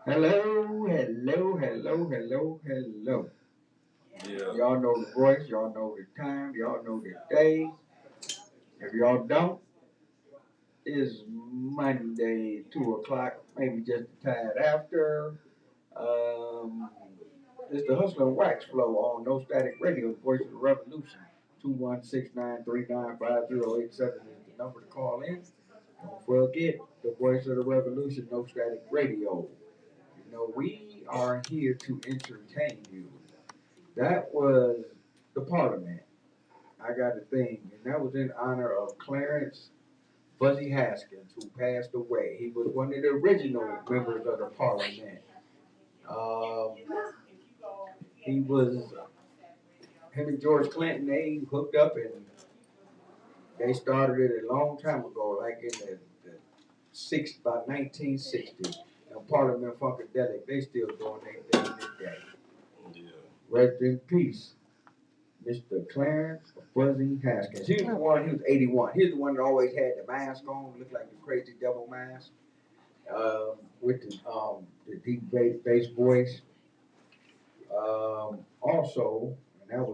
Hello, hello, hello, hello, hello. Yeah. Y'all know the voice, y'all know the time, y'all know the day. If y'all don't, it's Monday, 2 o'clock, maybe just a tad after. Um, it's the Hustler and Wax Flow on No Static Radio, the voice of the revolution. 216-939-5087 is the number to call in. Don't forget the voice of the revolution, No Static Radio. You know, we are here to entertain you. That was the Parliament. I got a thing, and that was in honor of Clarence Fuzzy Haskins, who passed away. He was one of the original members of the Parliament. Um, he was him and George Clinton. They hooked up, and they started it a long time ago, like in the about 1960. And Parliament Funkadelic, they still doing their thing today. Yeah. Rest in peace. Mr. Clarence Fuzzy Haskins. He was the one, he was 81. He was the one that always had the mask on, looked like the crazy devil mask, with the deep bass voice. Also, and that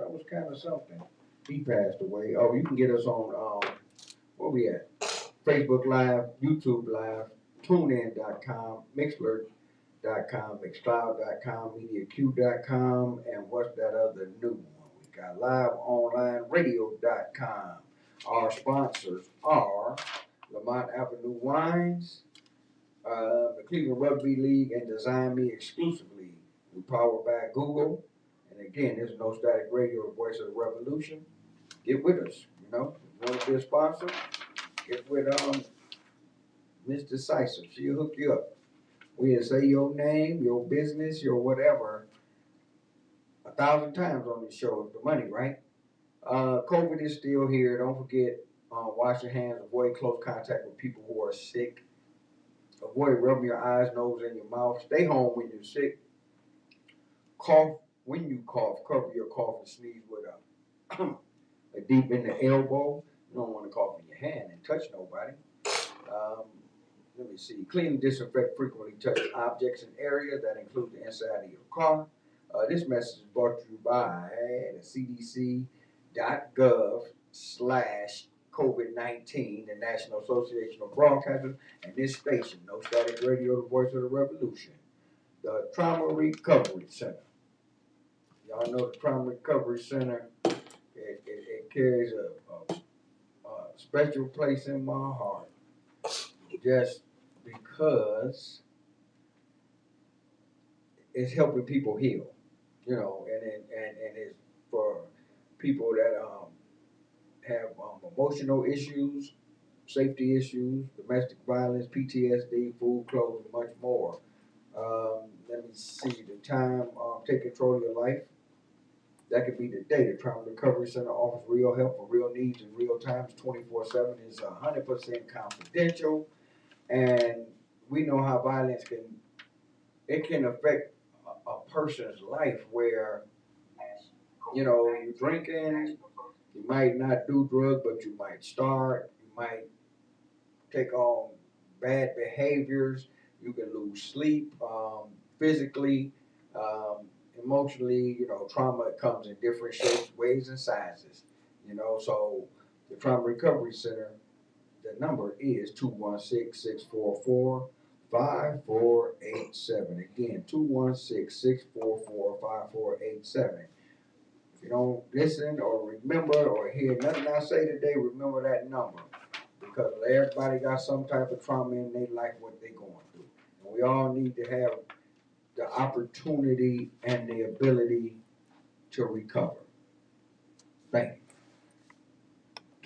was kind of something. He passed away. Oh, you can get us on, where we at? Facebook Live, YouTube Live, TuneIn.com, Mixler.com, Mixcloud.com, MediaQ.com, and what's that other new one? We got LiveOnlineRadio.com. Our sponsors are Lamont Avenue Wines, the Cleveland Rugby League, and Design Me exclusively. We powered by Google. And again, this is No Static Radio, the voice of the revolution. Get with us, you know. If you want to be a sponsor, get with Miss Decisive. She'll hook you up. We'll say your name, your business, your whatever 1,000 times on the show. The money, right? COVID is still here. Don't forget, wash your hands, avoid close contact with people who are sick. Avoid rubbing your eyes, nose, and your mouth. Stay home when you're sick. Cough when you cough. Cover your cough and sneeze with a deep in the elbow. You don't want to cough in your hand and touch nobody. Um, Let me see. Clean and disinfect frequently touched objects and areas that include the inside of your car. This message is brought to you by the CDC.gov/COVID-19, the National Association of Broadcasters, and this station, No Static Radio, the voice of the revolution. The Trauma Recovery Center. Y'all know the Trauma Recovery Center. It carries a special place in my heart, just because it's helping people heal, you know, and it's for people that have emotional issues, safety issues, domestic violence, PTSD, food, clothes, and much more. Let me see the time. Take control of your life. That could be the day. The Trauma Recovery Center offers real help for real needs in real times, 24/7. It's 100% confidential, and we know how violence can affect a person's life where, you know, you're drinking, you might not do drugs, but you might start, you might take on bad behaviors, you can lose sleep, physically, um, emotionally, you know, trauma comes in different shapes, ways, and sizes, you know, so the Trauma Recovery Center, the number is 216-644-5487. Again, 216-644-5487. If you don't listen or remember or hear nothing I say today, remember that number. Because everybody got some type of trauma in their life, what they're going through. And we all need to have the opportunity and the ability to recover. Thank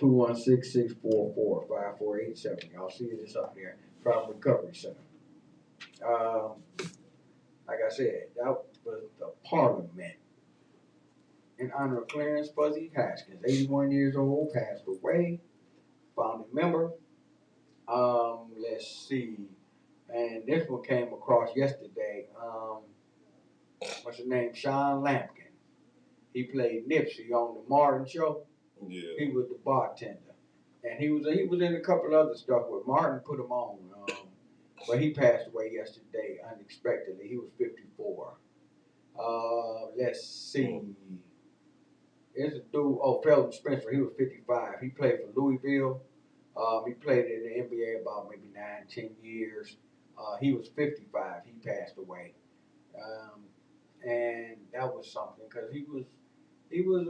you. 216-644-5487. Y'all see this up there. Trauma Recovery Center. Um, like I said, that was the Parliament in honor of Clarence Fuzzy Haskins, 81 years old, passed away, founding member. Let's see. And this one came across yesterday. What's his name? Sean Lampkin. He played Nipsey on the Martin Show. Yeah. He was the bartender, and he was in a couple other stuff where Martin put him on. but he passed away yesterday unexpectedly. He was 54. Let's see. There's a dude, Felton Spencer. He was 55. He played for Louisville. He played in the NBA about maybe 9, 10 years. He was 55. He passed away, and that was something because he was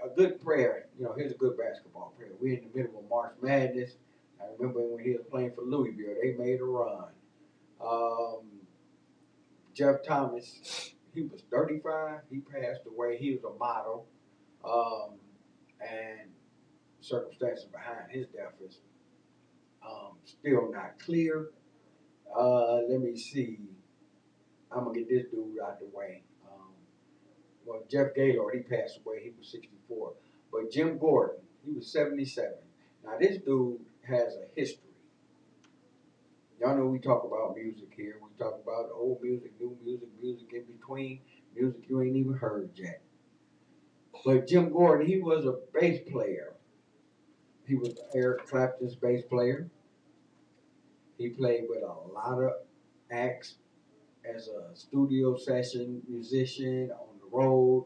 a good player. You know, he was a good basketball player. We're in the middle of March Madness. I remember when he was playing for Louisville, they made a run. Um, Jeff Thomas, he was 35. He passed away. He was a model, and circumstances behind his death is still not clear. Let me see. I'm gonna get this dude out the way. Well, Jeff Gaylord, he passed away. He was 64. But Jim Gordon, he was 77. Now this dude has a history. Y'all know we talk about music here. We talk about old music, new music, music in between, music you ain't even heard yet. But Jim Gordon, he was a bass player. He was Eric Clapton's bass player. He played with a lot of acts as a studio session musician on the road,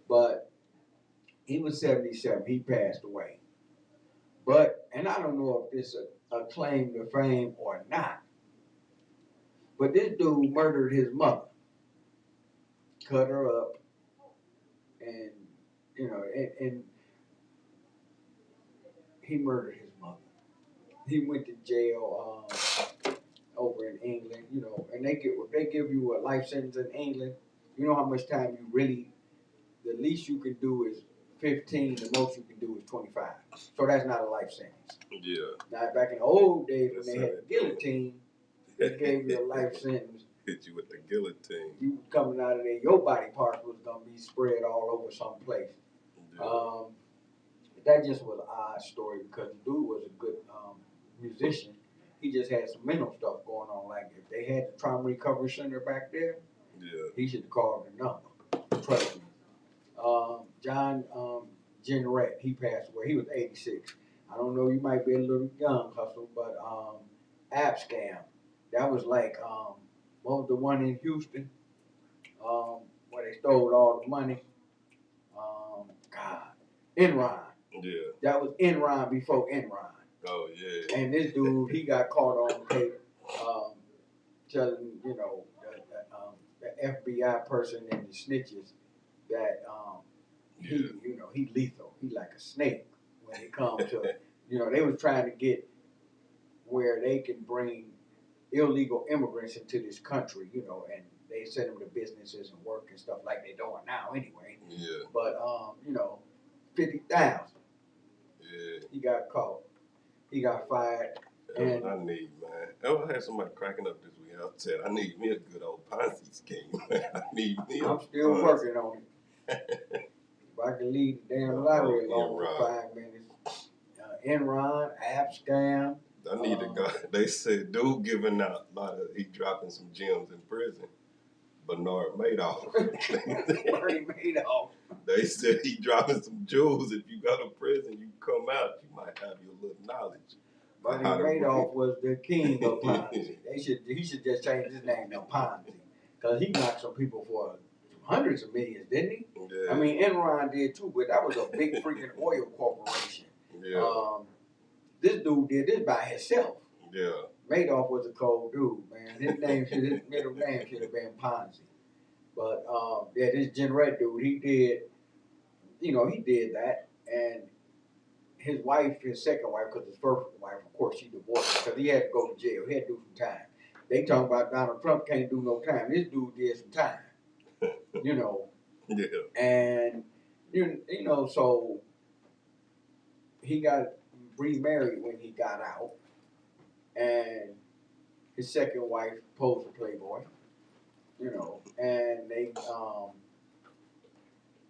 but he was 77. He passed away. But, and I don't know if this is a claim to fame or not, but this dude murdered his mother, cut her up, and, and he murdered his mother. He went to jail over in England, and they give you a life sentence in England. You know how much time the least you can do is 15, the most you can do is 25. So that's not a life sentence. Yeah. Now, back in the old days when they had the guillotine, they gave you a life sentence. Hit you with the guillotine. You was coming out of there, your body parts was going to be spread all over someplace. Yeah. That just was an odd story because the dude was a good musician. He just had some mental stuff going on. Like if they had the trauma recovery center back there, he should have called the number. Trust me. John Jenneret, he passed away. He was 86. I don't know, you might be a little young, Hustle, but Abscam, that was like, what was the one in Houston where they stole all the money? Enron. Yeah. That was Enron before Enron. Oh, yeah. And this dude, he got caught on tape telling, the FBI person and the snitches that he lethal. He like a snake when it comes to, they was trying to get where they can bring illegal immigrants into this country, and they send them to businesses and work and stuff like they're doing now anyway. Yeah. But, 50,000. Yeah. He got caught. He got fired. That's what I need, man. I had somebody cracking up this week. I said, I need me a good old Ponzi scheme. I need me I'm still working on it. If I can leave the damn lottery alone for 5 minutes. Enron, Abscam. I need a guy. They said, dude giving out a lot of, he dropping some gems in prison. Bernard Madoff. Bernie Madoff. They said he dropping some jewels. If you go to prison, you come out, you might have your little knowledge. Bernie Madoff was the king of Ponzi. He should just change his name to Ponzi. Because he knocked some people for hundreds of millions, didn't he? Yeah. I mean, Enron did too, but that was a big freaking oil corporation. Yeah. This dude did this by himself. Yeah. Madoff was a cold dude, man. His middle name should have been Ponzi. But this Jenneret dude, he did that, and his wife, his second wife, because his first wife, of course, she divorced because he had to go to jail. He had to do some time. They talking about Donald Trump can't do no time. This dude did some time. Yeah. And so he got remarried when he got out, and his second wife posed for Playboy, and they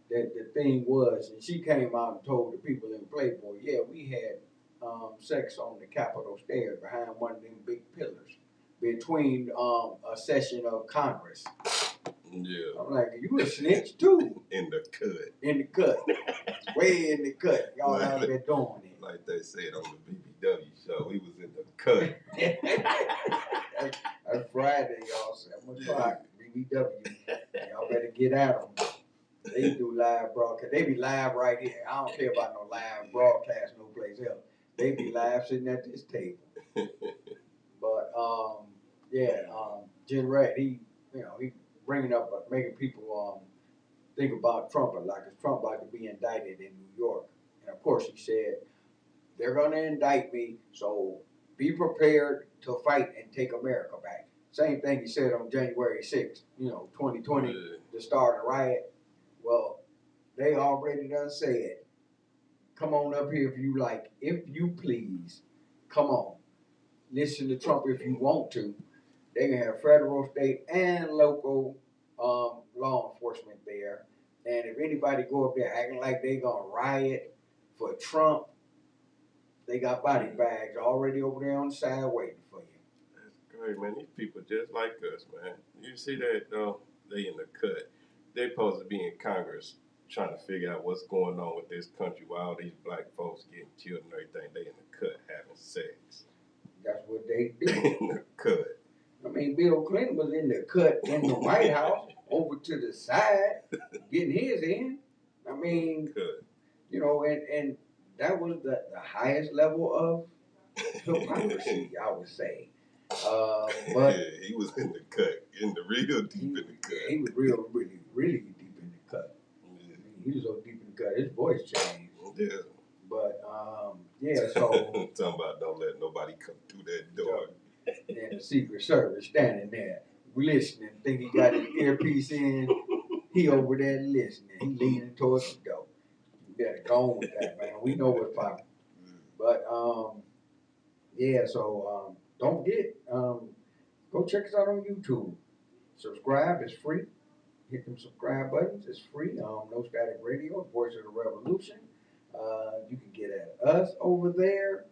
the thing was, and she came out and told the people in Playboy, yeah, we had sex on the Capitol stairs behind one of them big pillars between a session of Congress. Yeah. I'm like, you a snitch too. In the cut. In the cut. Way in the cut. Y'all out there doing it. Like they said on the BBW show. We was in the cut. That's Friday, y'all. 7 o'clock. BBW. Y'all better get at them. They do live broadcast. They be live right here. I don't care about no live broadcast no place else. They be live sitting at this table. But Jen Red, he bringing up making people think about Trump like it's Trump about to be indicted in New York. And of course he said they're gonna indict me, so be prepared to fight and take America back. Same thing he said on January 6th, 2020, to start a riot. Well, they already done said, come on up here if you like, if you please. Come on. Listen to Trump if you want to. They can have federal, state, and local law enforcement there. And if anybody go up there acting like they gonna riot for Trump, they got body bags already over there on the side waiting for you. That's great, man. These people just like us, man. You see that though? They in the cut. They supposed to be in Congress trying to figure out what's going on with this country while all these black folks getting killed and everything. They in the cut having sex. That's what they do. In the cut. I mean, Bill Clinton was in the cut in the White House, over to the side, getting his in. I mean, cut. And that was the highest level of hypocrisy, I would say. But yeah, he was in the cut, in the real deep in the cut. He was really deep in the cut. Yeah. I mean, he was so deep in the cut, his voice changed. Yeah. But so talking about don't let nobody come through that door. And the Secret Service standing there listening, think he got his earpiece in. He over there listening. He leaning towards the door. You better go on with that, man. We know what's popping. But so don't forget, go check us out on YouTube. Subscribe, it's free. Hit them subscribe buttons, it's free. No Static Radio, Voice of the Revolution. You can get at us over there.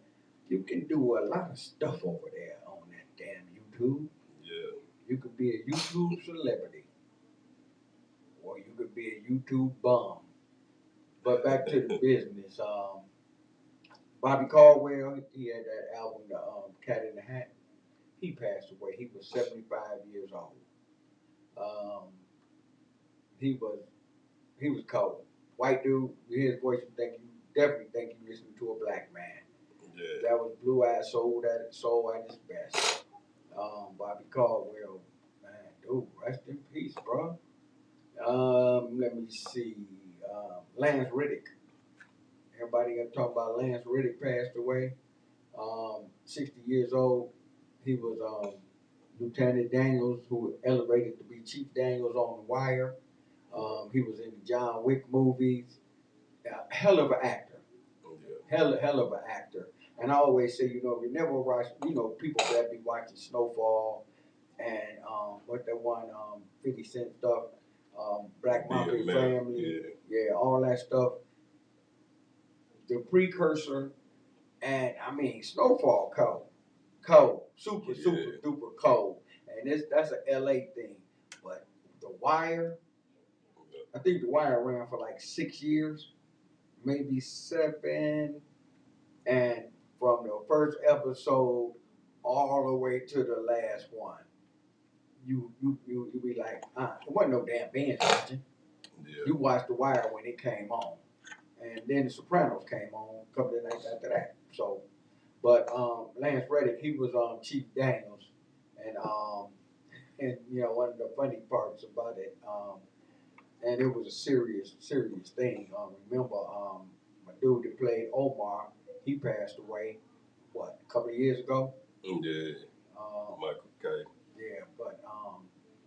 You can do a lot of stuff over there on that damn YouTube. Yeah. You could be a YouTube celebrity. Or you could be a YouTube bum. But back to the business. Bobby Caldwell, he had that album, Cat in the Hat. He passed away. He was 75 years old. He was cold. White dude, you hear his voice, you definitely think you listening to a black man. Yeah. That was Blue Eyed Soul at his best. Bobby Caldwell, man, dude, rest in peace, bro. Let me see. Lance Reddick. Everybody got to talk about Lance Reddick passed away. 60 years old. He was Lieutenant Daniels, who elevated to be Chief Daniels on The Wire. He was in the John Wick movies. Hell of an actor. Yeah. Hell of an actor. And I always say, if you never watch, people that be watching Snowfall and what that one 50 Cent stuff, Black Mafia Family, all that stuff. The precursor, and I mean Snowfall cold, super duper cold, and that's an LA thing. But The Wire, I think The Wire ran for like 6 years, maybe 7, and from the first episode all the way to the last one, you be like, it wasn't no damn binge watching. Yeah. You watched The Wire when it came on, and then The Sopranos came on a couple of nights after that. So, but Lance Reddick, he was Chief Daniels, and one of the funny parts about it, and it was a serious thing. Remember, my dude that played Omar, he passed away, a couple of years ago? Yeah. Michael K. Yeah, but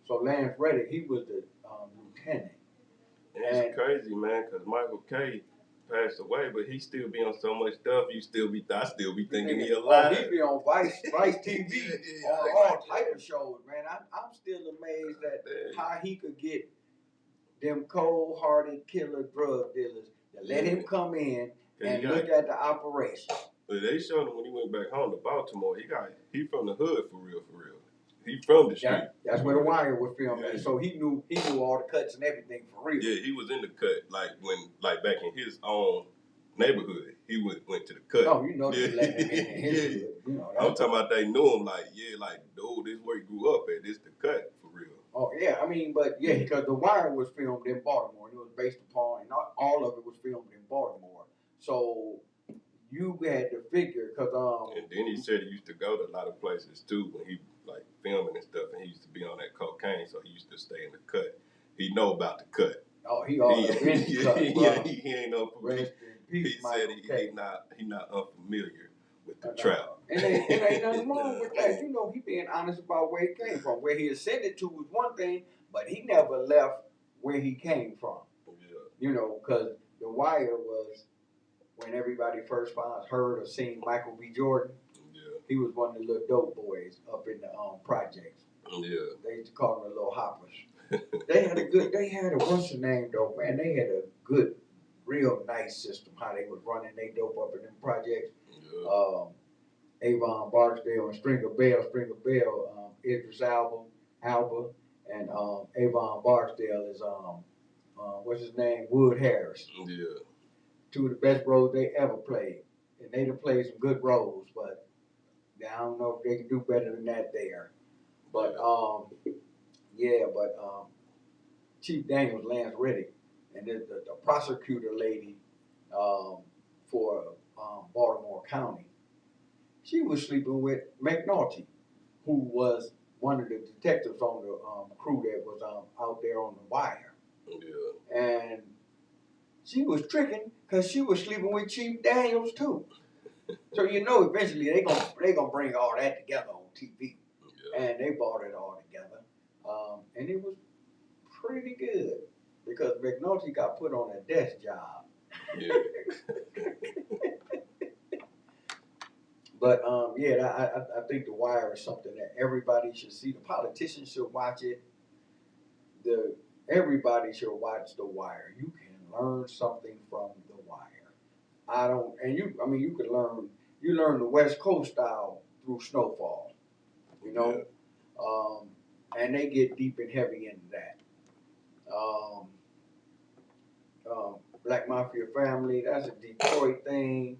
so Lance Reddick, he was the lieutenant. And it's crazy, man, because Michael K. passed away, but he still be on so much stuff. I still be thinking he alive. He be on Vice TV, on all type of shows, man. I'm still amazed at how he could get them cold-hearted killer drug dealers to let him come in and look at the operation. But they showed him when he went back home to Baltimore. He from the hood for real. He from the street. That's where The Wire was filmed at. So he knew all the cuts and everything for real. Yeah, he was in the cut, like back in his own neighborhood. He went to the cut. Oh, you know they let him in his Yeah. hood. You know I'm that. talking about they knew him like, dude, this is where he grew up at. This the cut for real. Oh yeah, I mean, but yeah, because The Wire was filmed in Baltimore, and it was based upon, and not all of it was filmed in Baltimore. So you had to figure, cause And then he said he used to go to a lot of places too when he like filming and stuff, and he used to be on that cocaine, so he used to stay in the cut. He know about the cut. oh, he all up in the cut, bro. He ain't no. Rest in peace, He Michael said K. he not unfamiliar with the No. trap. And ain't nothing wrong with that. You know, he being honest about where he came from. Where he ascended to was one thing, but he never left where he came from. Yeah. You know, because The Wire was when everybody first heard or seen Michael B. Jordan. Yeah. He was one of the little dope boys up in the projects. Yeah. They used to call them the little hoppers. They had a what's the name though, man? They had a good, real nice system how they was running they dope up in them projects. Yeah. Avon Barksdale and Stringer Bell, Idris Alba, and Avon Barksdale is what's his name? Wood Harris. Yeah. Two of the best roles they ever played. And they done played some good roles, but I don't know if they can do better than that there. But Chief Daniels, Lance Reddick, and the prosecutor lady for Baltimore County, she was sleeping with McNulty, who was one of the detectives on the crew that was out there on The Wire. Yeah. And she was tricking because she was sleeping with Chief Daniels too. So you know, eventually they gonna bring all that together on TV, Yeah. and they brought it all together, and it was pretty good because McNulty got put on a desk job. Yeah. But I think The Wire is something that everybody should see. The politicians should watch it. Everybody should watch The Wire. You can learn something from The Wire. You can learn the West Coast style through Snowfall, you know, and they get deep and heavy into that. Black Mafia Family, that's a Detroit thing.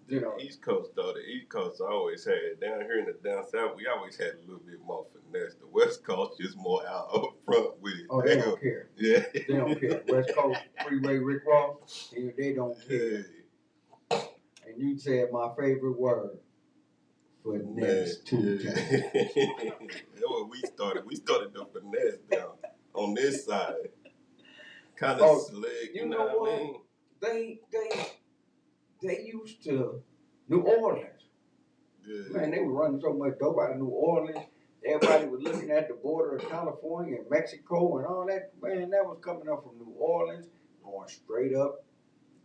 You know, East Coast though, the East Coast always had down here in the down south. We always had a little bit more finesse. The West Coast just more out up front with it. Oh, they don't care. Yeah, they don't care. West Coast Freeway Rick Ross, they don't care. And you said my favorite word, finesse too. That's what we started. We started the finesse down on this side, kind of slick. You know what I mean? They used to New Orleans. Yeah. Man, they were running so much dope out of New Orleans. Everybody was looking at the border of California and Mexico and all that. Man, that was coming up from New Orleans, going straight up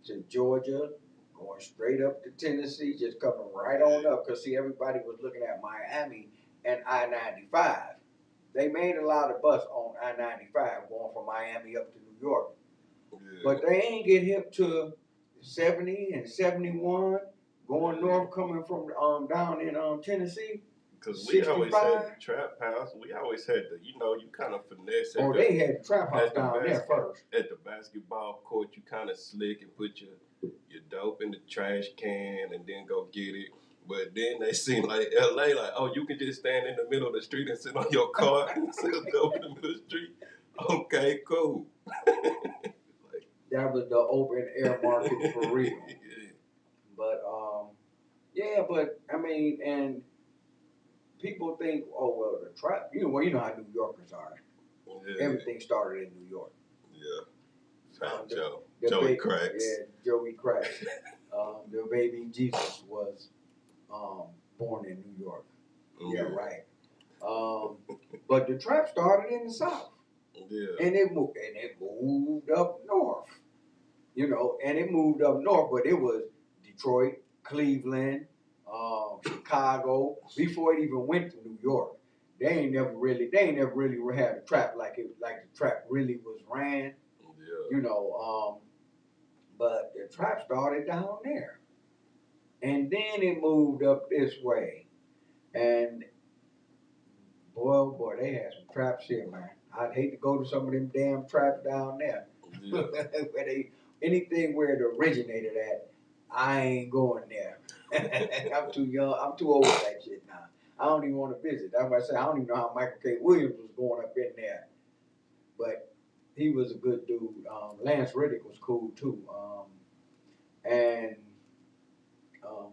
to Georgia, going straight up to Tennessee, just coming right on up. Because, see, everybody was looking at Miami and I-95. They made a lot of bus on I-95 going from Miami up to New York. Yeah. But they ain't get hip to 70 and 71 going north, coming from down in Tennessee. Because we always had the trap house. We always had the, you kind of finesse. They had the trap house down there first. At the basketball court, you kind of slick and put your dope in the trash can and then go get it. But then they seem like LA, like, oh, you can just stand in the middle of the street and sit on your car and sit dope in the middle of the street. Okay, cool. That was the open air market for real. But and people think, oh well, the trap. You know how New Yorkers are. Yeah. Everything started in New York. Yeah. Joey Cracks. Yeah, Joey Cracks. Their baby Jesus was born in New York. Yeah, right. But the trap started in the South. Yeah. And it moved up north. And it moved up north, but it was Detroit, Cleveland, Chicago, before it even went to New York. They ain't never really had a trap like the trap really was ran. Yeah. But the trap started down there. And then it moved up this way. And boy, they had some traps here, man. I'd hate to go to some of them damn traps down there. Yeah. anything where it originated at, I ain't going there. I'm too young. I'm too old for that shit now. I don't even want to visit. That's why I say I don't even know how Michael K. Williams was going up in there, but he was a good dude. Lance Reddick was cool too. And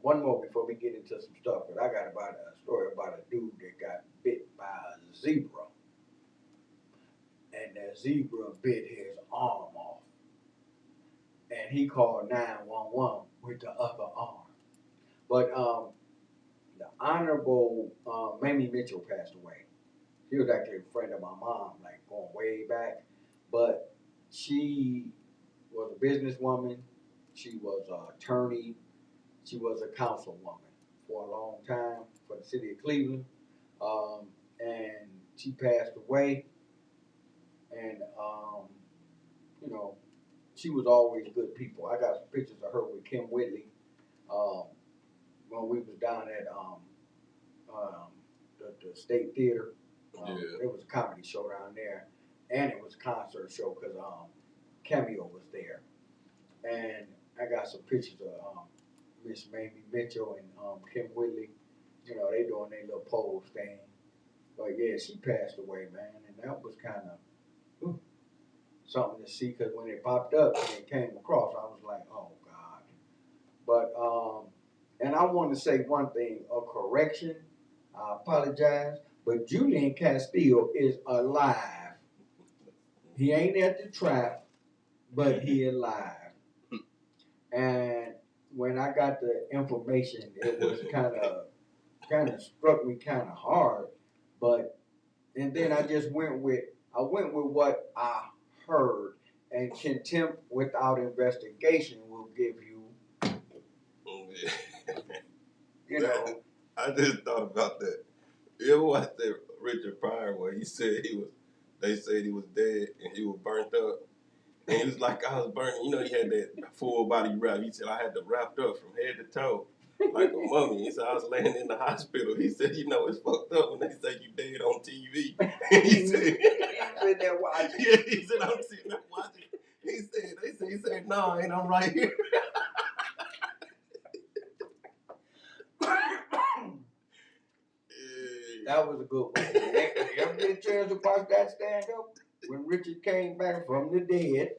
one more before we get into some stuff, but I got about a story about a dude that got bit by a zebra, and that zebra bit his arm off, and he called 911 with the other arm. But the Honorable Mamie Mitchell passed away. She was actually a friend of my mom, like going way back. But she was a businesswoman. She was an attorney. She was a councilwoman for a long time for the city of Cleveland. And she passed away. And, you know, she was always good people. I got some pictures of her with Kim Whitley um, when we was down at um, the State Theater. It was a comedy show down there, and it was a concert show because Cameo was there. And I got some pictures of Miss Mamie Mitchell and Kim Whitley. You know, they doing their little pose thing. But yeah, she passed away, man, and that was kind of something to see because when it popped up and it came across, I was like, oh God. But and I want to say one thing, a correction. I apologize, but Julian Castillo is alive. He ain't at the trap, but he alive. And when I got the information, it was kind of struck me kind of hard. But and then I just went with what I heard. And contempt without investigation will give you, you know. I just thought about that. You ever watched that Richard Pryor where he said they said he was dead and he was burnt up? And he was like, I was burning. You know, he had that full body wrap. He said, I had to wrapped up from head to toe like a mummy. He said, I was laying in the hospital. He said, you know, it's fucked up when they say you dead on TV. He said, sitting there watching. Yeah, he said, I'm sitting there watching. He said, no, ain't I'm right here. That was a good one. You ever get a chance to watch that stand up? When Richard came back from the dead,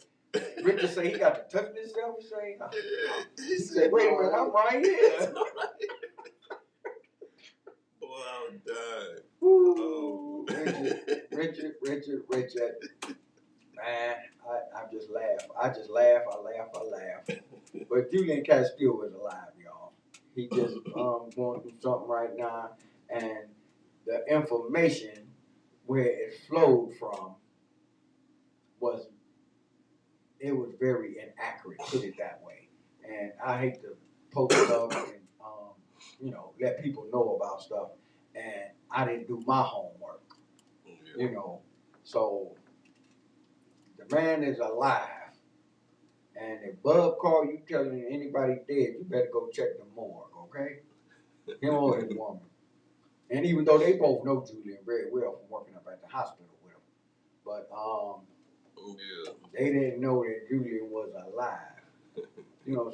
Richard said he got to touch himself and he said, wait a minute, I'm right here. Boy, I was dying. Woo. Richard. Man, I just laugh. I laugh. But Julian Castillo is alive, y'all. He just going through something right now. And the information where it flowed from was very inaccurate, put it that way. And I hate to poke it up and let people know about stuff. And I didn't do my homework, So the man is alive. And if Bub call you telling anybody dead, you better go check the morgue, okay? Him or his woman. And even though they both know Julian very well from working up at the hospital with him, but they didn't know that Julian was alive.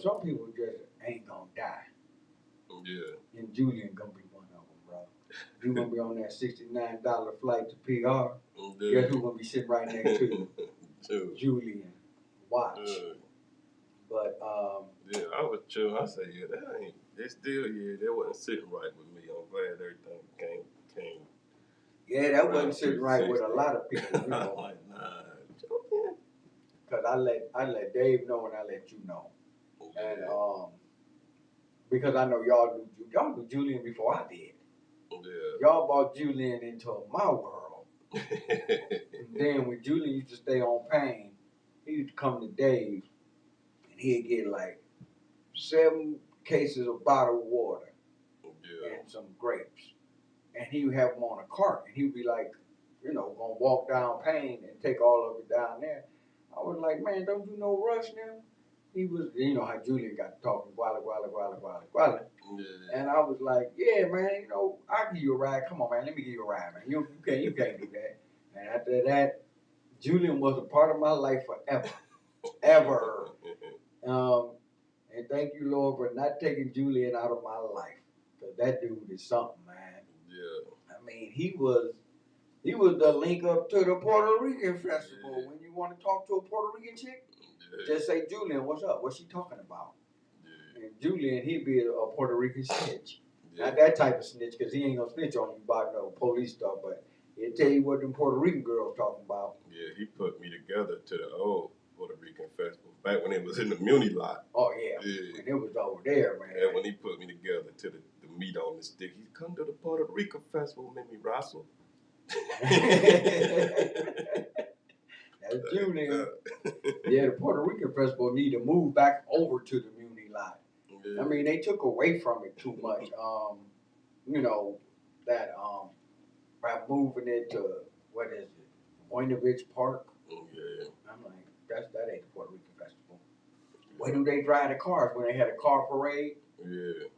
Some people just ain't gonna die. Yeah. And Julian gonna be one of them, brother. You gonna be on that $69 flight to PR. Guess who gonna be sitting right next to you? Julian. Watch. But yeah, I was chill. I said, yeah, that wasn't sitting right with me. I'm glad everything came. Yeah, that wasn't sitting right with a lot of people, Like, nah, because I let Dave know and I let you know. And because I know y'all knew Julian before I did. Yeah. Y'all brought Julian into my world. And then when Julian used to stay on Payne, he used to come to Dave and he'd get like 7 cases of bottled water and some grapes. And he would have them on a cart and he would be like, gonna walk down Payne and take all of it down there. I was like, man, don't you know Rush now? He was, how Julian got talking, guala. And I was like, yeah, man, I'll give you a ride. Come on, man, let me give you a ride, man. You can't do that. And after that, Julian was a part of my life forever. Ever. And thank you, Lord, for not taking Julian out of my life. Because that dude is something, man. Yeah. I mean, he was the link up to the Puerto Rican festival. Yeah. When you want to talk to a Puerto Rican chick, Yeah. just say, Julian, what's up? What's she talking about? Yeah. And Julian, he'd be a Puerto Rican snitch. Yeah. Not that type of snitch, because he ain't gonna snitch on you about no police stuff, but he'll tell you what them Puerto Rican girls talking about. Yeah, he put me together to the old Puerto Rican festival back when it was in the Muni lot. Oh yeah, Yeah. when it was over there, man. And when he put me together to the meat on the stick, he come to the Puerto Rican festival, made me wrestle. That's Julian. Yeah, the Puerto Rican festival need to move back over to the Muni lot. Yeah. I mean, they took away from it too much. You know, that by moving it to what is it, Boynovich Park. Yeah. I'm like, that ain't the Puerto Rican festival. Where do they drive the cars when they had a car parade? Yeah.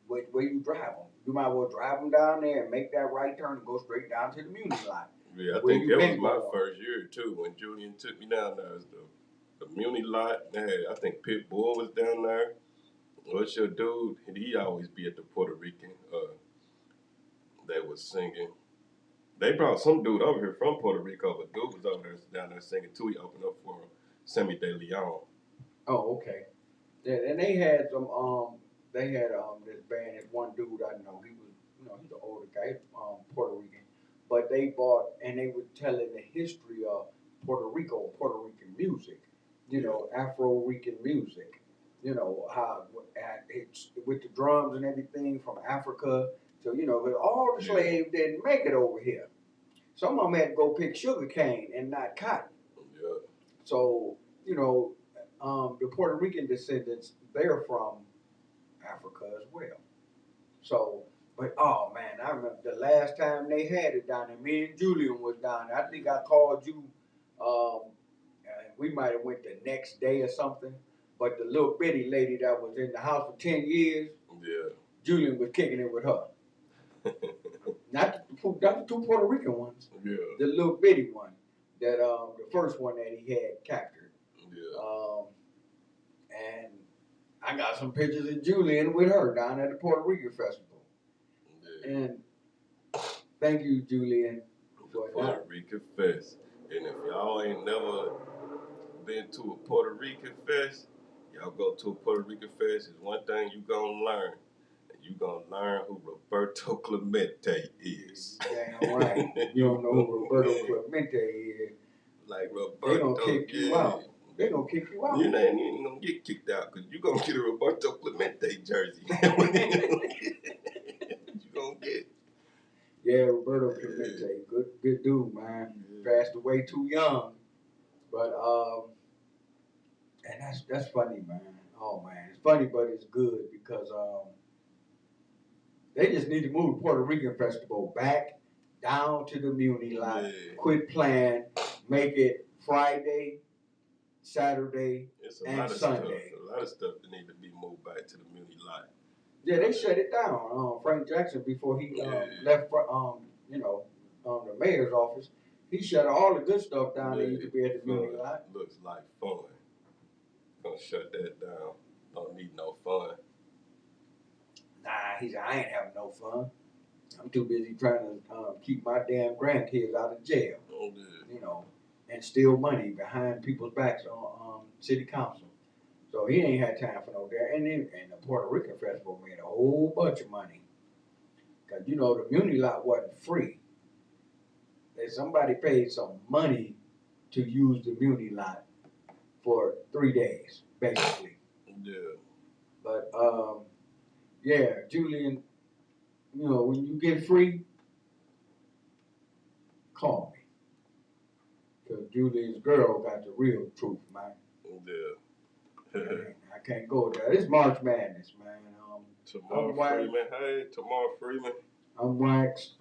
Where you drive them? You might well drive them down there and make that right turn and go straight down to the Muni lot. Yeah, I Where think you that was been my going? first year too when Julian took me down there. It was the Muni lot. They had, I think Pitbull was down there. What's your dude? He always be at the Puerto Rican. That was singing. They brought some dude over here from Puerto Rico, but dude was over there down there singing too. He opened up for Sammy De Leon. Oh, okay. Yeah, and they had some this band, this one dude I know, he was, he's an older guy, Puerto Rican. But they bought and they were telling the history of Puerto Rico, Puerto Rican music, Afro Rican music. How it's with the drums and everything from Africa to, 'cause all the slaves didn't make it over here. Some of them had to go pick sugar cane and not cotton. Yeah. So, the Puerto Rican descendants, they're from Africa as well. So, but oh man, I remember the last time they had it down there. Me and Julian was down there. I think I called you. And we might have went the next day or something. But the little bitty lady that was in the house for 10 years, Yeah. Julian was kicking it with her. Not the two Puerto Rican ones. Yeah. The little bitty one, that the first one that he had captured. Yeah. And I got some pictures of Julian with her down at the Puerto Rican festival. Yeah. And thank you, Julian, For for Puerto that. Rican Fest. And if y'all ain't never been to a Puerto Rican Fest, y'all go to a Puerto Rican Fest. Is one thing you gonna learn. And you gonna learn who Roberto Clemente is. Damn right. You don't know who Roberto Clemente is. Like Roberto. They gonna kick you out. They gonna kick you out. You ain't gonna get kicked out because you gonna get a Roberto Clemente jersey. You gonna get. Yeah, Roberto Clemente, good dude, man. Passed away too young, but and that's funny, man. Oh man, it's funny, but it's good because they just need to move the Puerto Rican festival back down to the Muni lot. Yeah. Quit playing, make it Friday, Saturday, and Sunday. A lot of stuff that need to be moved back to the Muni lot. Yeah, they shut it down. Frank Jackson, before he left, the mayor's office, he shut all the good stuff down that used to be at the Muni lot. Looks like fun. Gonna shut that down. Don't need no fun. Nah, he said, I ain't having no fun. I'm too busy trying to keep my damn grandkids out of jail. Oh, good. And steal money behind people's backs on city council. So he ain't had time for no damn. And the Puerto Rican festival made a whole bunch of money. Because, the Muni lot wasn't free. Somebody paid some money to use the Muni lot for 3 days, basically. Yeah. But, yeah, Julian, when you get free, call me. Because Julian's girl got the real truth, man. Yeah. I can't go there. It's March Madness, man. Tamar Freeman. I'm Wax.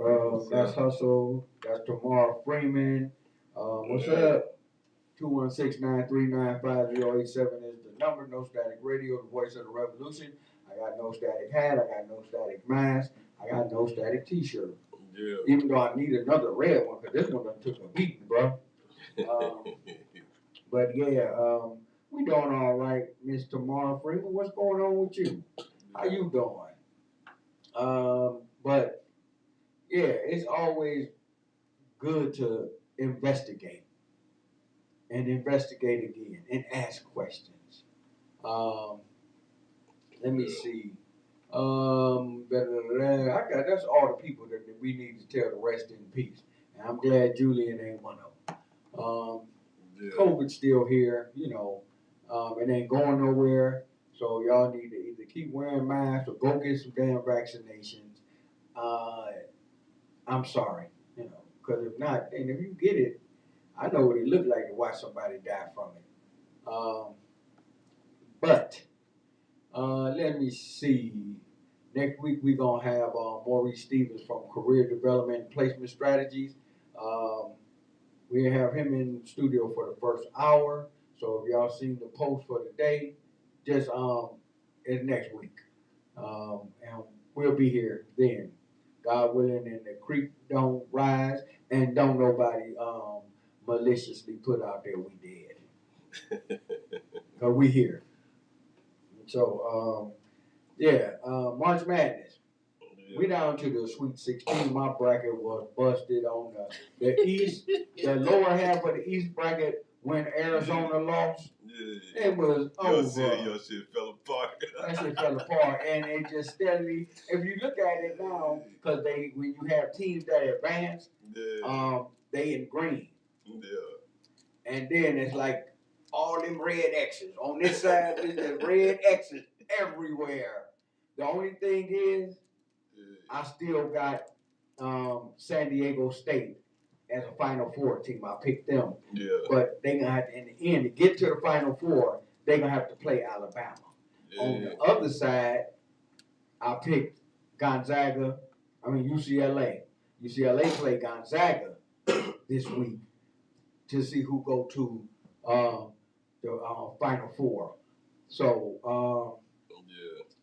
That's Hustle. That's Tamar Freeman. What's up? 216-939-5087 is the number. No Static Radio, the voice of the revolution. I got No Static hat. I got No Static mask. I got No Static t-shirt. Yeah. Even though I need another red one, because this one done took a beating, bro. But yeah, We doing all right, Miss Tamara Freeman. What's going on with you? How you doing? But yeah, it's always good to investigate and investigate again and ask questions. Um, let me see. I got that's all the people that we need to tell to rest in peace. And I'm glad Julian ain't one of them. COVID's still here, it ain't going nowhere. So y'all need to either keep wearing masks or go get some damn vaccinations. Uh, I'm sorry, because if not, and if you get it, I know what it looked like to watch somebody die from it. But let me see. Next week we're gonna have Maurice Stevens from Career Development and Placement Strategies. Um, we have him in the studio for the first hour. So if y'all seen the post for today, just it's next week, and we'll be here then, God willing, and the creek don't rise and don't nobody maliciously put out there we dead, cause we here. So March Madness. We down to the Sweet 16. My bracket was busted on the East. The lower half of the East bracket when Arizona lost. It was over. Your shit fell apart. That shit fell apart, and it just steadily. If you look at it now, because when you have teams that advance, they in green. Yeah. And then it's like all them red X's on this side. There's just red X's everywhere. The only thing is, I still got San Diego State as a Final Four team. I picked them. Yeah. But they gonna have to, in the end, to get to the Final Four, they gonna have to play Alabama. Yeah. On the other side, I picked UCLA. UCLA play Gonzaga this week to see who go to the Final Four. So,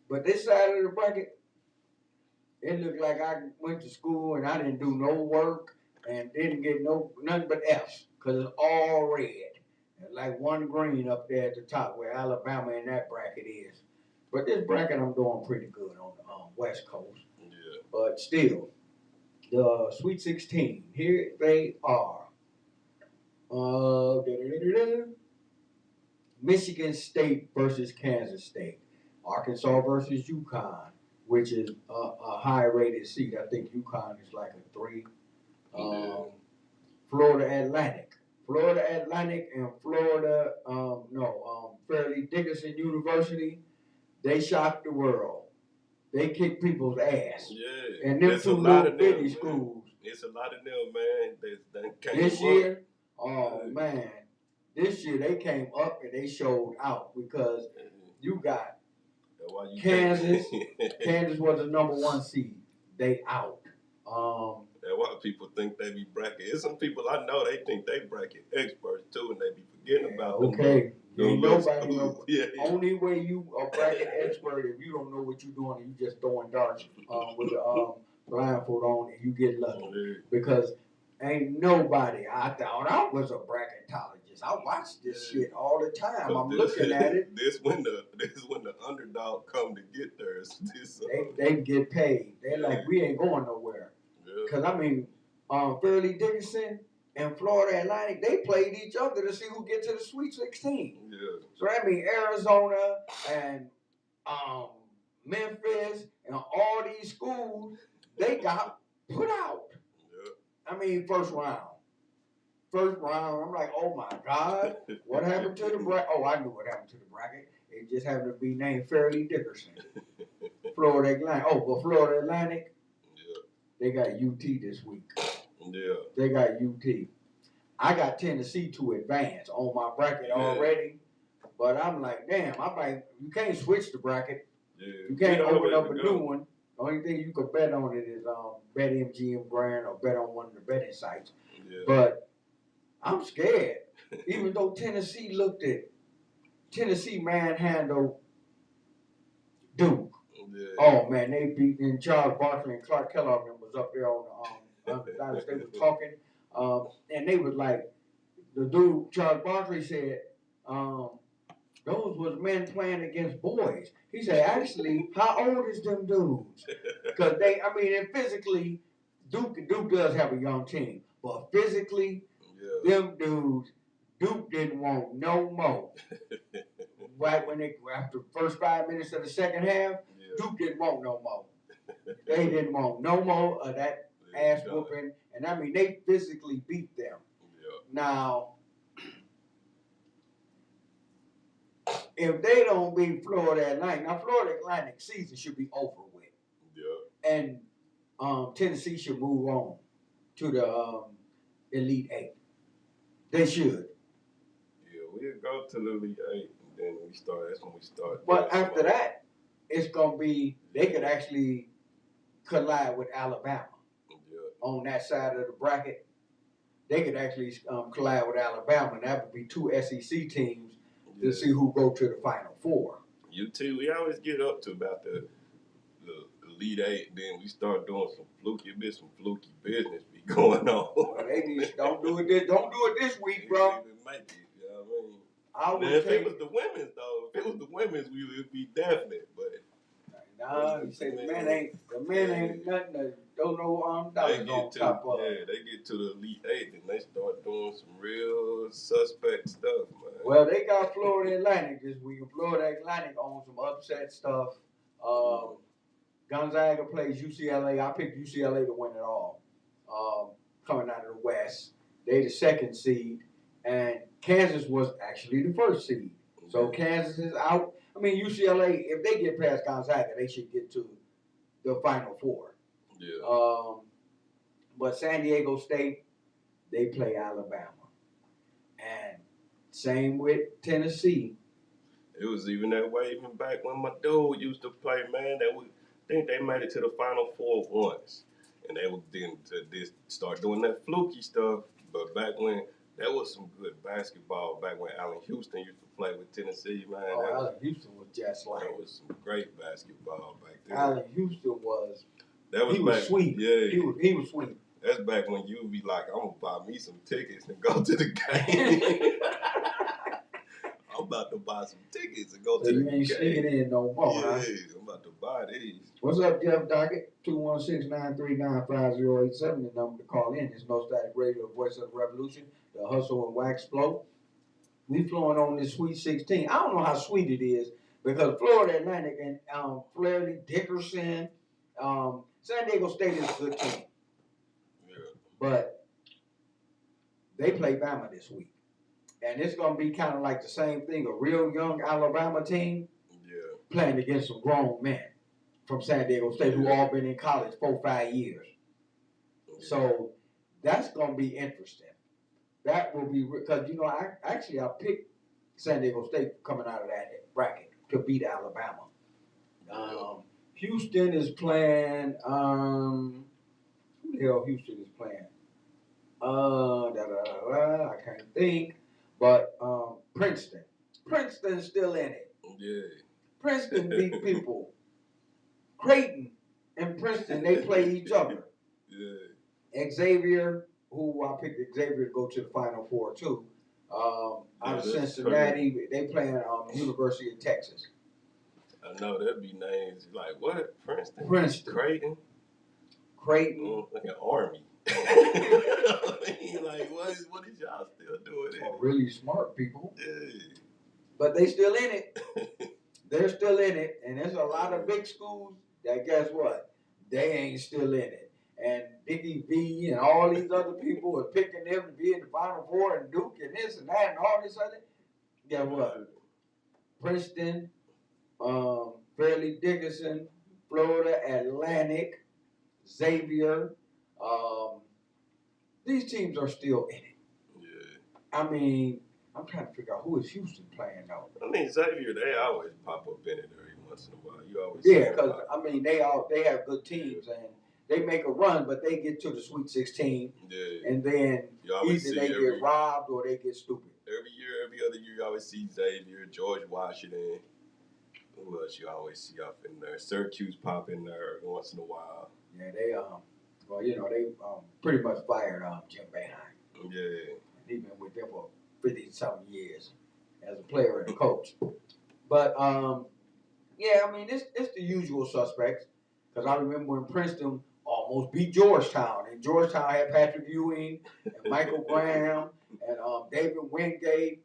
but this side of the bracket, it looked like I went to school and I didn't do no work and didn't get nothing but F's because it's all red. And like one green up there at the top where Alabama in that bracket is. But this bracket I'm doing pretty good on the West Coast. Yeah. But still, the Sweet 16, here they are. Michigan State versus Kansas State. Arkansas versus UConn, which is a high-rated seed. I think UConn is like a 3. Florida Atlantic and Fairleigh Dickinson University. They shocked the world. They kick people's ass. Yeah. And them two little bitty schools. It's a lot of them, man. This year, man. This year they came up and they showed out because you got Kansas. Kansas was the number 1 seed. They out. And why people think they be bracket. There's some people I know they think they bracket experts too, and they be forgetting about them. Okay. Nobody knows. Only way you a bracket expert if you don't know what you're doing and you just throwing darts with the blindfold on and you get lucky. Because ain't nobody. I thought I was a bracketologist. I watch this shit all the time. I'm looking at it. This when the underdog come to get theirs. They get paid. They're like, we ain't going nowhere. Because Fairleigh Dickinson and Florida Atlantic, they played each other to see who gets to the Sweet 16. Yeah. So that means Arizona and Memphis and all these schools, they got put out. Yeah. First round. I'm like, oh my God, what happened to the bracket? Oh, I knew what happened to the bracket. It just happened to be named Fairleigh Dickinson. Florida Atlantic. Oh, but Florida Atlantic, they got UT this week. Yeah. They got UT. I got Tennessee to advance on my bracket already. But I'm like, damn, you can't switch the bracket. Yeah. You can't open up a new one. The only thing you could bet on it is BetMGM Grand or bet on one of the betting sites. Yeah. But I'm scared. Even though Tennessee manhandled Duke. Yeah. Oh man, they beat in Charles Barkley and Clark Kellogg was up there on the they was talking, and they was like, the dude Charles Barkley said, Those was men playing against boys. He said, actually, how old is them dudes? Because I mean, and physically, Duke does have a young team, but physically, them dudes, Duke didn't want no more. Right when after the first 5 minutes of the second half, Duke didn't want no more. They didn't want no more of that ass whooping, and I mean, they physically beat them. Now, if they don't beat Florida Atlantic, now Florida Atlantic season should be over with. And Tennessee should move on to the Elite Eight. They should. Yeah, we'll go to the Elite Eight, and then that's when we start. But after that, it's gonna be they could actually collide with Alabama on that side of the bracket. They could actually collide with Alabama, and that would be two SEC teams to see who go to the Final Four. We always get up to about the Elite Eight, then we start doing some fluky business be going on. Well, they just don't do it this week, bro. It might be, you know what I mean? If it was the women's, we would be definite, but. Nah, you say the men ain't nothing to don't know dollars on top of. Yeah, they get to the Elite Eight and they start doing some real suspect stuff, man. Well, they got Florida Atlantic this week. Florida Atlantic on some upset stuff. Gonzaga plays UCLA. I picked UCLA to win it all. Coming out of the West, they the second seed, and Kansas was actually the first seed. So Kansas is out. I mean, UCLA, if they get past Gonzaga, they should get to the Final Four. Yeah. But San Diego State, they play Alabama. And same with Tennessee. It was even that way even back when my dude used to play, man. I think they made it to the Final Four once. And they would then start doing that fluky stuff. But back when, there was some good basketball back when Allen Houston used to play with Tennessee, man. Allen Houston was just like. That was some great basketball back then. Allen Houston was. He was sweet. Yeah. He was sweet. That's back when you would be like, I'm going to buy me some tickets and go to the game. I'm about to buy some tickets and go to the game. You ain't sneaking in no more, huh? I'm about to buy these. What's up, Jeff Dockett? 216-939-5087, the number to call in. It's No Static Radio, the voice of the revolution, the hustle and wax flow. We flowing on this Sweet 16. I don't know how sweet it is because Florida Atlantic and Fairleigh Dickinson, San Diego State is a good team. Yeah. But they play Bama this week. And it's going to be kind of like the same thing, a real young Alabama team playing against some grown men from San Diego State who all been in college 4-5 years. So that's going to be interesting. That will be, because, I picked San Diego State coming out of that bracket to beat Alabama. Houston is playing, who the hell Houston is playing? I can't think. But Princeton. Princeton's still in it. Yeah. Princeton beat people. Creighton and Princeton, they play each other. Yeah. Xavier, who I picked Xavier to go to the Final Four too. Out of Cincinnati, they playing University of Texas. I know that'd be names like what? Princeton. Creighton. Like an army. I mean, like what is y'all still doing? Really smart people. Yeah. But they still in it. They're still in it, and there's a lot of big schools that guess what? They ain't still in it. And Dickie V and all these other people are picking them to be in the Final Four and Duke and this and that and all this other. Guess what? Princeton, Fairleigh Dickinson, Florida Atlantic, Xavier. These teams are still in it. Yeah. I mean, I'm trying to figure out who is Houston playing now. I mean, Xavier, they always pop up in it every once in a while. You always because I mean they have good teams and they make a run, but they get to the Sweet 16, and then either they get robbed or they get stupid. Every other year, you always see Xavier, George Washington. Who else you always see up in there? Syracuse pop in there once in a while. Yeah, they they pretty much fired Jim Boeheim. Yeah. He's been with them for 50-something years. as a player and a coach. But yeah, I mean it's the usual suspects. Because I remember when Princeton almost beat Georgetown, and Georgetown had Patrick Ewing and Michael Graham and David Wingate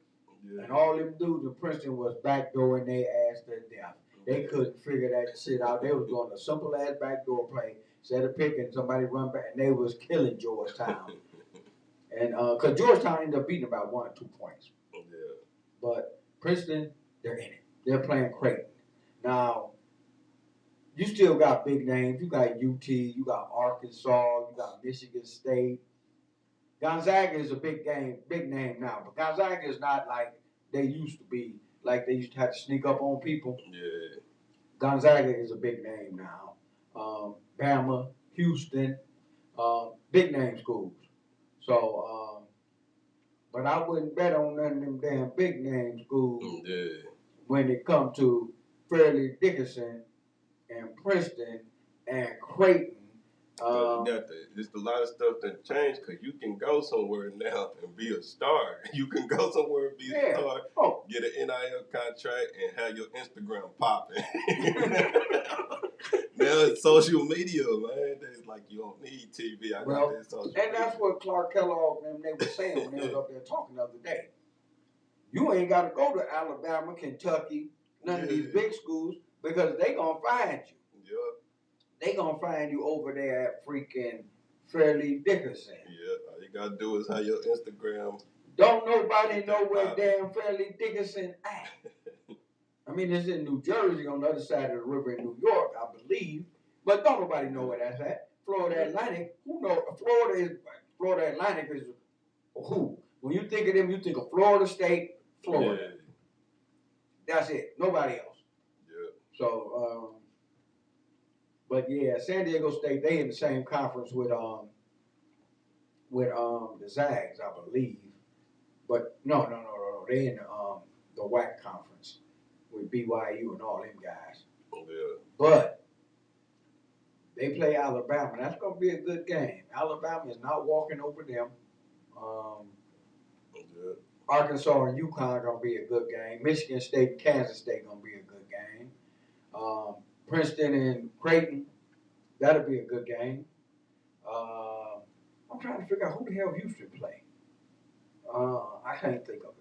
and all them dudes. And Princeton was backdooring their ass to death. They couldn't figure that shit out. They was doing a simple ass backdoor play, instead of picking somebody run back, and they was killing Georgetown. And because Georgetown ended up beating about 1 or 2 points. Yeah. But Princeton, they're in it. They're playing Creighton. Now, you still got big names. You got UT, you got Arkansas, you got Michigan State. Gonzaga is a big name now. But Gonzaga is not like they used to be. Like they used to have to sneak up on people. Yeah. Gonzaga is a big name now. Bama, Houston, big name schools. So, but I wouldn't bet on none of them damn big name schools when it comes to Fairleigh Dickinson and Princeton and Creighton. There's a lot of stuff that changed because you can go somewhere now and be a star. You can go somewhere and be a star, get an NIL contract, and have your Instagram popping. Now it's social media, man. It's like you don't need TV. I got this social media. And that's what Clark Kellogg and they were saying when they was up there talking the other day. You ain't got to go to Alabama, Kentucky, none of these big schools because they gonna find you. They gonna find you over there at freaking Fairleigh Dickinson. Yeah, all you gotta do is have your Instagram. Don't nobody know where damn Fairleigh Dickinson at. I mean, it's in New Jersey on the other side of the river in New York, I believe. But don't nobody know where that's at. Florida Atlantic, who knows? Florida Atlantic is who? When you think of them, you think of Florida State, Florida. Yeah. That's it. Nobody else. Yeah. So, but yeah, San Diego State, they in the same conference with the Zags, I believe. But no. They in the WAC conference with BYU and all them guys. Yeah. But they play Alabama. That's gonna be a good game. Alabama is not walking over them. Arkansas and UConn gonna be a good game. Michigan State and Kansas State gonna be a good game. Princeton and Creighton, that'll be a good game. I'm trying to figure out who the hell Houston play. I can't think of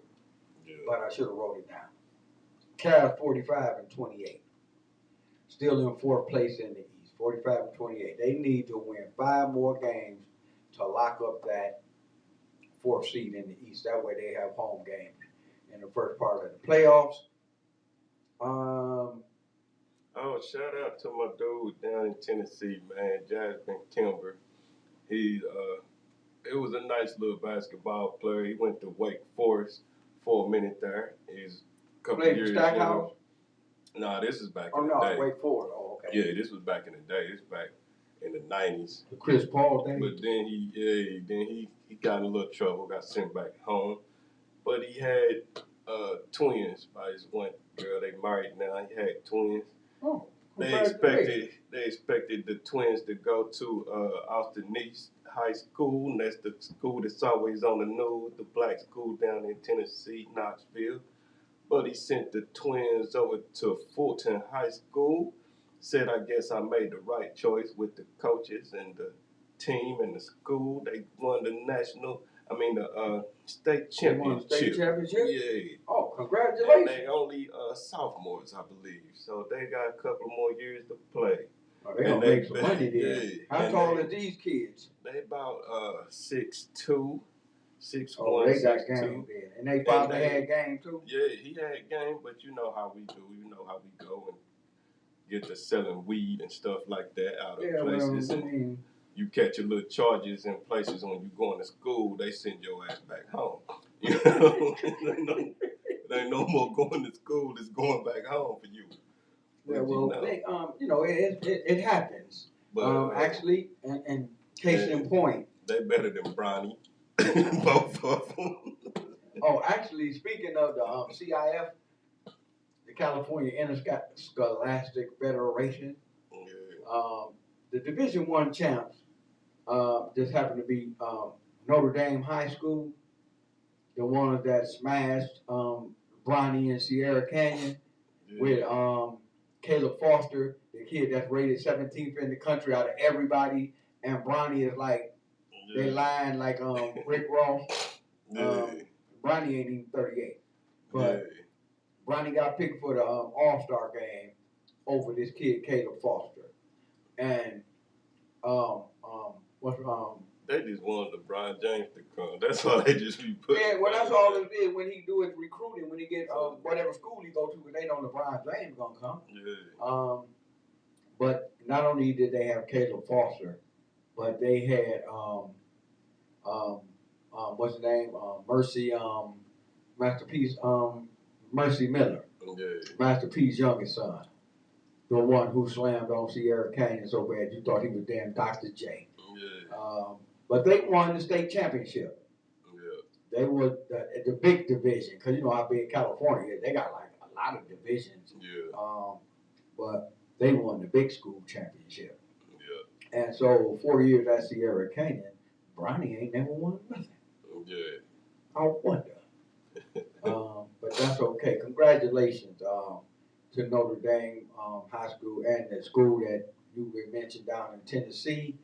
it, but I should have wrote it down. Cavs 45-28, still in 4th place in the East. 45-28. They need to win 5 more games to lock up that 4th seed in the East. That way they have home games in the first part of the playoffs. Oh, shout out to my dude down in Tennessee, man, Jasmine Kimber. He it was a nice little basketball player. He went to Wake Forest for a minute there. He's a couple Played years Stackhouse? Nah, this is back in the day. Wake Forest. Oh, okay. Yeah, this was back in the day. This back in the 90s. The Chris Paul thing. But then he got in a little trouble, got sent back home. But he had twins by his one girl. They married now. He had twins. Oh, they expected the twins to go to Austin East High School, and that's the school that's always on the news, the black school down in Tennessee, Knoxville. But he sent the twins over to Fulton High School. Said, I guess I made the right choice with the coaches and the team and the school. They won the state championship. State championship? Yeah. Oh, congratulations. And they only sophomores, I believe. So they got a couple more years to play. Oh, they gonna make some money then. Yeah. How tall are these kids? They about 6'2", 6'1", Oh, they got 6'2". game then. And they father had game too? Yeah, he had game, but you know how we do. You know how we go and get to selling weed and stuff like that out of places. Well, you catch your little charges in places when you going to school, they send your ass back home. You know, there ain't no more going to school. It's going back home for you. Yeah, well, it happens. But actually, and case in point, they better than Bronny. Both of them. Oh, actually, speaking of the CIF, the California Interscholastic Federation, the Division I champs just happened to be Notre Dame High School, the ones that smashed Bronny and Sierra Canyon with Caleb Foster, the kid that's rated 17th in the country out of everybody, and Bronny is like they lying like Rick Ross. Bronny ain't even 38, but Bronny got picked for the All-Star game over this kid Caleb Foster, and they just wanted LeBron James to come. That's all they just be putting. Yeah, well, that's all it is when he do his recruiting, when he get whatever school he go to, because they know LeBron James gonna come. Yeah. But not only did they have Caleb Foster, but they had what's his name? Mercy Masterpiece Mercy Miller. Yeah. Master P's youngest son. The one who slammed on Sierra Canyon so bad you thought he was damn Dr. J. Yeah. But they won the state championship. Yeah. They were the big division, because you know how big California is. They got like a lot of divisions. Yeah. But they won the big school championship. Yeah. And so 4 years at Sierra Canyon, Bronny ain't never won nothing. Yeah. I wonder. But that's okay. Congratulations to Notre Dame High School and the school that you mentioned down in Tennessee.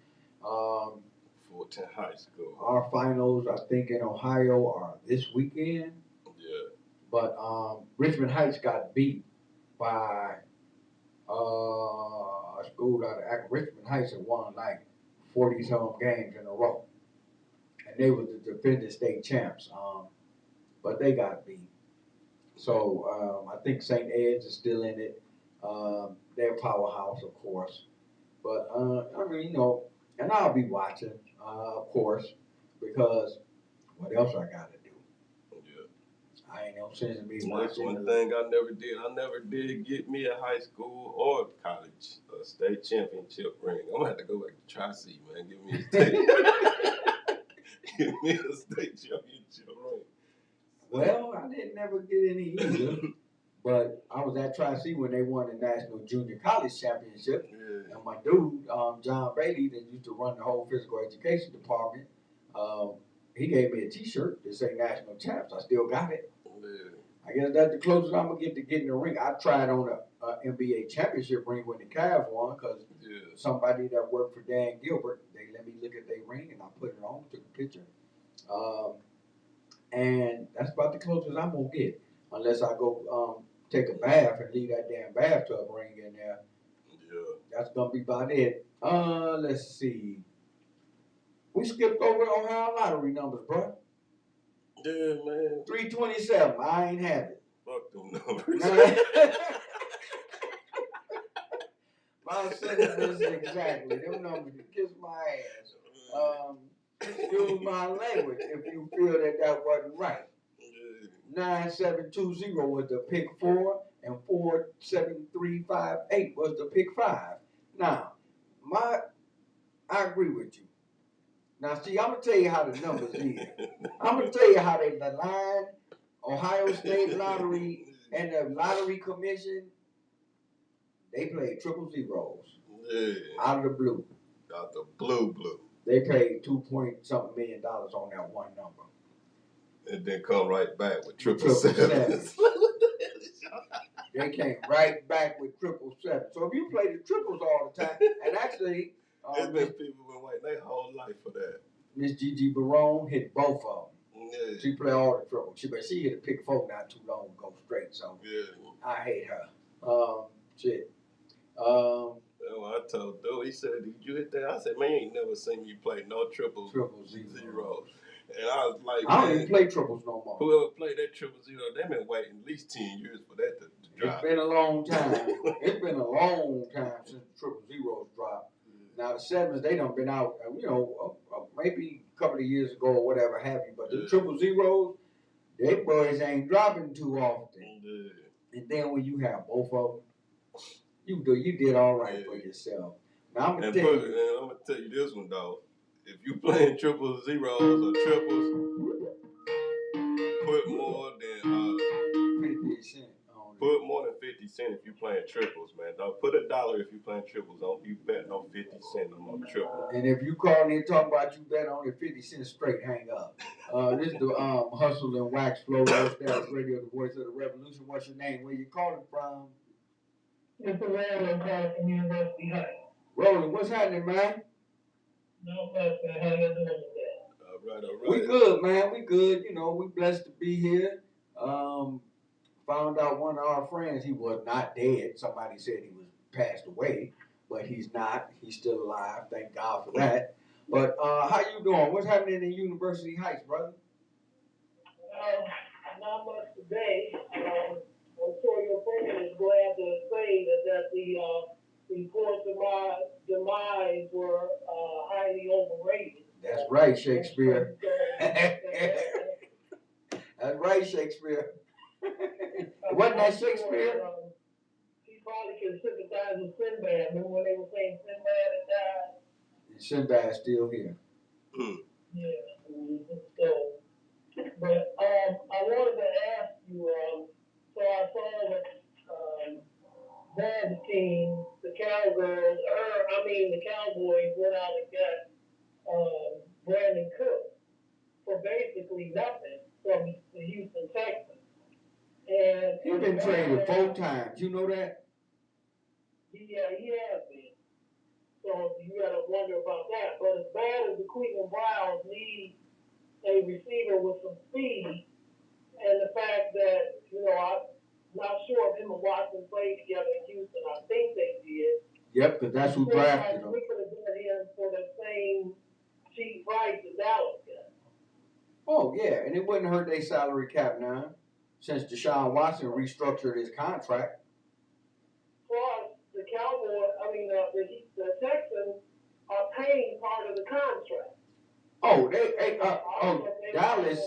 Fulton High School. Our finals, I think, in Ohio are this weekend. Yeah. But Richmond Heights got beat by a school out of Richmond Heights that won like 40-some games in a row. And they were the defending state champs. But they got beat. So I think St. Ed's is still in it. They're a powerhouse, of course. But I mean, you know, and I'll be watching, of course, because what else I got to do? Yeah. I ain't no sense in me That's watching. one thing I never did. I never did get me a high school or college state championship ring. I'm gonna have to go back to Tri-C, man. Give me a state. Give me a state championship ring. Well, I didn't never get any either. But I was at Tri-C when they won the National Junior College Championship. Yeah. And my dude, John Bailey, that used to run the whole physical education department, he gave me a T-shirt that say National Champs. I still got it. Yeah. I guess that's the closest I'm going to get in the ring. I tried on a NBA championship ring when the Cavs won, because somebody that worked for Dan Gilbert, they let me look at their ring, and I put it on, took a picture. And that's about the closest I'm going to get, unless I go take a bath and leave that damn bathtub ring in there. Yeah. That's going to be about it. Let's see. We skipped over Ohio lottery numbers, bro. Yeah, man. 327. I ain't have it. Fuck them numbers. My sentiments exactly. Them numbers can kiss my ass. Excuse my language if you feel that wasn't right. 9720 was the pick 4, and 47358 was the pick 5. Now, I agree with you. Now, see, I'm gonna tell you how the numbers is. I'm gonna tell you how the line, Ohio State Lottery, and the Lottery Commission, they played triple zeros. Yeah. Out of the blue. Out the blue. They paid $2.something million on that one number. And then come right back with triple sevens. They came right back with 777. So if you play the triples all the time, and actually, there's been people been waiting their whole life for that. Miss Gigi Barone hit both of them. Yeah. She played all the triples. She hit a pick 4 not too long ago straight. So I hate her. Shit. I told dude, he said, "Did you hit that?" I said, "Man, you ain't never seen me play no triple zeros." And I was like, I don't even play triples no more. Whoever played that triple zero, they've been waiting at least 10 years for that to drop. It's been a long time. It's been a long time since the triple zeros dropped. Now the sevens, they done been out, maybe a couple of years ago or whatever have you. But the triple zeros, they boys ain't dropping too often. And then when you have both of them, you did all right for yourself. Now I'm gonna tell you this one though. If you playing triple zeros or triples, put more than 50 cents on it. Put more than 50 cents if you playing triples, man. Don't put $1 if you playing triples. Don't you bet no 50 cents on no triple. And if you call me and talk about you bet on it 50 cents straight, hang up. This is the Hustle and Wax Flow Low Status Radio, the voice of the revolution. What's your name? Where you calling from? It's a Roland calling from University Heights. Roland, what's happening, man? No much, man. How you doing today? All right. We good, man. We good. You know, we blessed to be here. Found out one of our friends, he was not dead. Somebody said he was passed away, but he's not. He's still alive. Thank God for that. But how you doing? What's happening in University Heights, brother? Not much today. I'm sure your friend is glad to say that the reports of my demise were highly overrated. That's right, Shakespeare. That's right, Shakespeare. Wasn't that Shakespeare? He probably can sympathize with Sinbad. Remember when they were saying Sinbad had died? Sinbad's still here. Yeah. So, but I wanted to ask you. So I saw that band team, the Cowgirls, the Cowboys went out and got Brandon Cook for basically nothing from the Houston Texans. And He's been traded 4 times. You know that? Yeah, he has been. So you gotta wonder about that. But as bad as the Cleveland Browns need a receiver with some speed, and the fact that, I'm not sure if him and Watson played together in Houston. I think they did. Yep, because that's who drafted him. We could have done him for the same cheap price that Dallas got. Oh, yeah, and it wouldn't hurt their salary cap now, since Deshaun Watson restructured his contract. Plus, the the Texans are paying part of the contract. Oh, Dallas,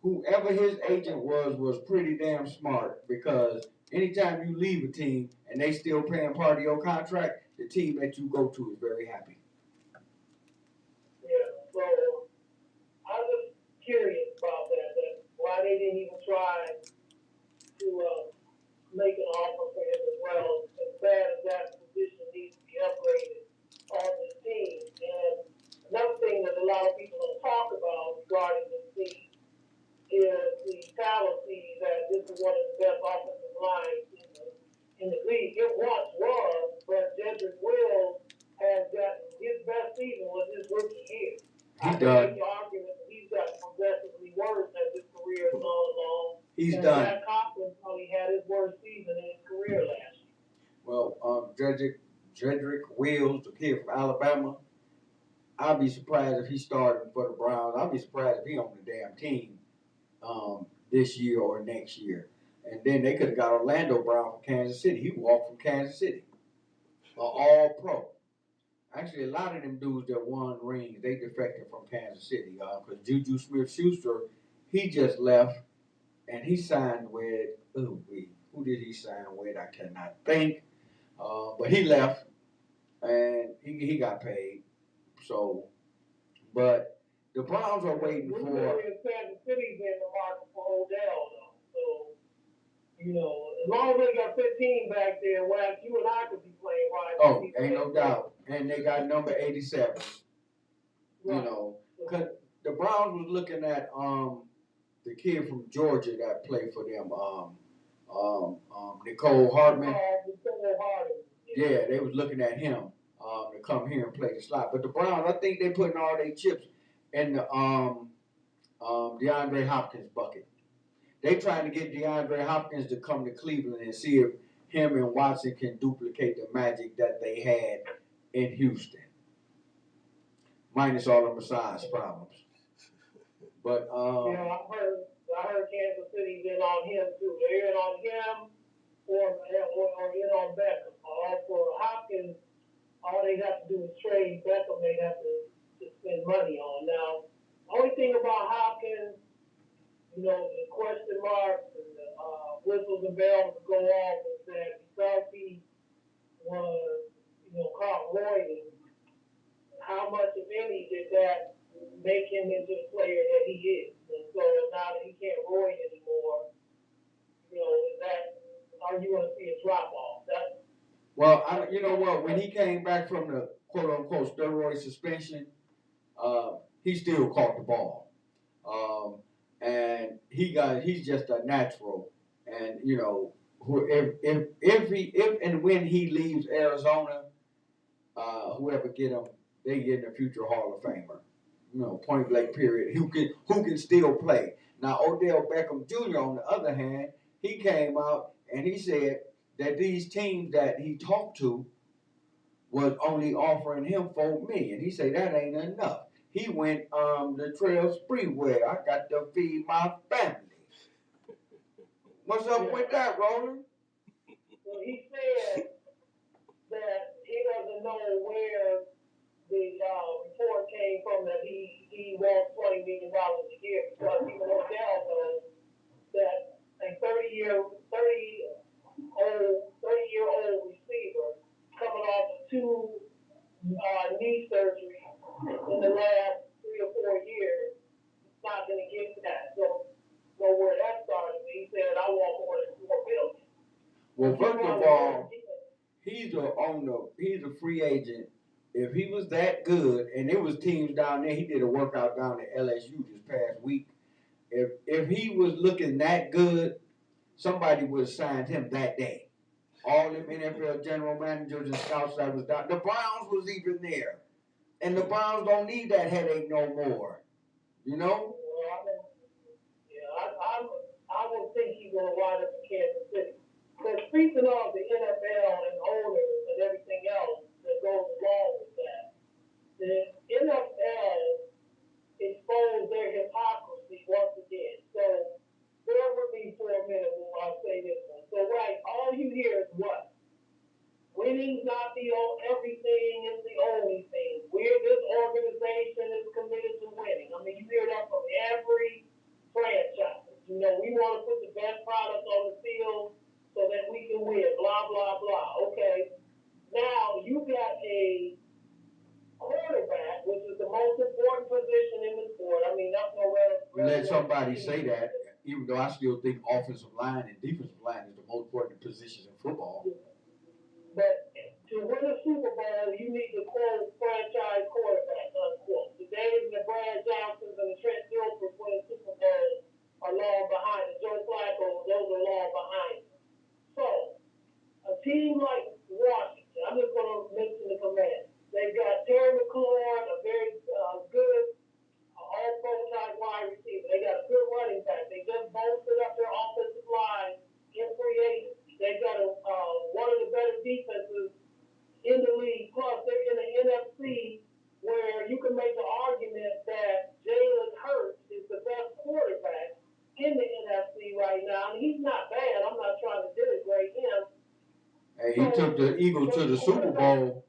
whoever his agent was pretty damn smart, because anytime you leave a team and they still paying part of your contract, the team that you go to is very happy. Yeah, so I was curious about that why they didn't even try to make an offer for him as well. As bad as that position needs to be upgraded on this team. And another thing that a lot of people don't talk about regarding this team is the fallacy that this is one of the best offensive lines in the league. It once was, but Jedrick Wills has gotten his best season was his rookie year. I can make the argument that he's gotten progressively worse as his career has gone along. He's done. Jack Conklin probably had his worst season in his career last year. Well, Jedrick Wills, the kid from Alabama, I'd be surprised if he started for the Browns. I'd be surprised if he on the damn team this year or next year. And then they could have got Orlando Brown from Kansas City. He walked from Kansas City. All pro. Actually, a lot of them dudes that won rings, they defected from Kansas City. Because Juju Smith-Schuster, he just left, and he signed with, who did he sign with? I cannot think. But he left, and he got paid. So, but the Browns are waiting for. Kansas City's in the market for Odell, though. So, as long as they got 15 back there, Wax, you and I could be playing wide. Oh, ain't no doubt. And they got number 87. Right. Cause the Browns was looking at the kid from Georgia that played for them, Nicole Hardman. Yeah, they was looking at him to come here and play the slot. But the Browns, I think they putting all their chips in the DeAndre Hopkins bucket. They trying to get DeAndre Hopkins to come to Cleveland and see if him and Watson can duplicate the magic that they had in Houston, minus all the massage problems. But yeah, I heard Kansas City's in on him too. They're in on him or in on Beckham. For Hopkins, all they have to do is trade Beckham. They have to spend money on. Now, the only thing about Hopkins, the question marks and the whistles and bells to go off is that because he was, caught roiding, how much, if any, did that make him into the player that he is? And so now that he can't roid anymore, are you going to see a drop off? you know what? When he came back from the quote unquote steroid suspension, he still caught the ball. And he's just a natural. And you know, if and when he leaves Arizona, whoever get him, they get a future Hall of Famer. You know, point blank period. Who can still play. Now Odell Beckham Jr. on the other hand, he came out and he said that these teams that he talked to was only offering him $4 million. He said that ain't enough. He went the trail spree where I got to feed my family. What's up with that, Roland? Well, he said that he doesn't know where the report came from that he wants $20 million a year because even Odell knows that a 30-year-old receiver coming off of two knee surgeries in the last 3 or 4 years is not going to get that. So know where that started. He said, I want more than $4 billion. Well, first of all, he's a free agent. If he was that good, and there was teams down there, he did a workout down at LSU this past week. If he was looking that good, somebody would have signed him that day. All them NFL general managers and scouts that was down. The Browns was even there, and the Browns don't need that headache no more. You know. I don't think he's going to wind up in Kansas City. But speaking of the NFL and owners and everything else that goes along with that, the NFL exposed their hypocrisy once again. So bear with me for a minute while I say this one. So right, all you hear is what? Winning's not the everything, is the only thing. This organization is committed to winning. I mean, you hear that from every franchise. You know, we want to put the best product on the field so that we can win, blah, blah, blah. Okay. Now, you got a quarterback, which is the most important position in the sport. I mean, that's no matter. Let somebody say that, even though I still think offensive line and defensive line is the most important positions in football. But to win a Super Bowl, you need to quote franchise quarterback, unquote. The Days and the Brad Johnsons and the Trent Dilfers winning Super Bowl are long behind. The Joe Flacco, those are long behind. So, a team like Washington, I'm just going to mention the Commanders. They've got Terry McLaurin, a very good all-pro type wide receiver. They got a good running back. They just bolstered up their offensive line in free agency. They've got one of the better defenses in the league. Plus, they're in the NFC where you can make the argument that Jalen Hurts is the best quarterback in the NFC right now. And he's not bad. I'm not trying to denigrate him. Hey, he took the Eagles to the Super Bowl.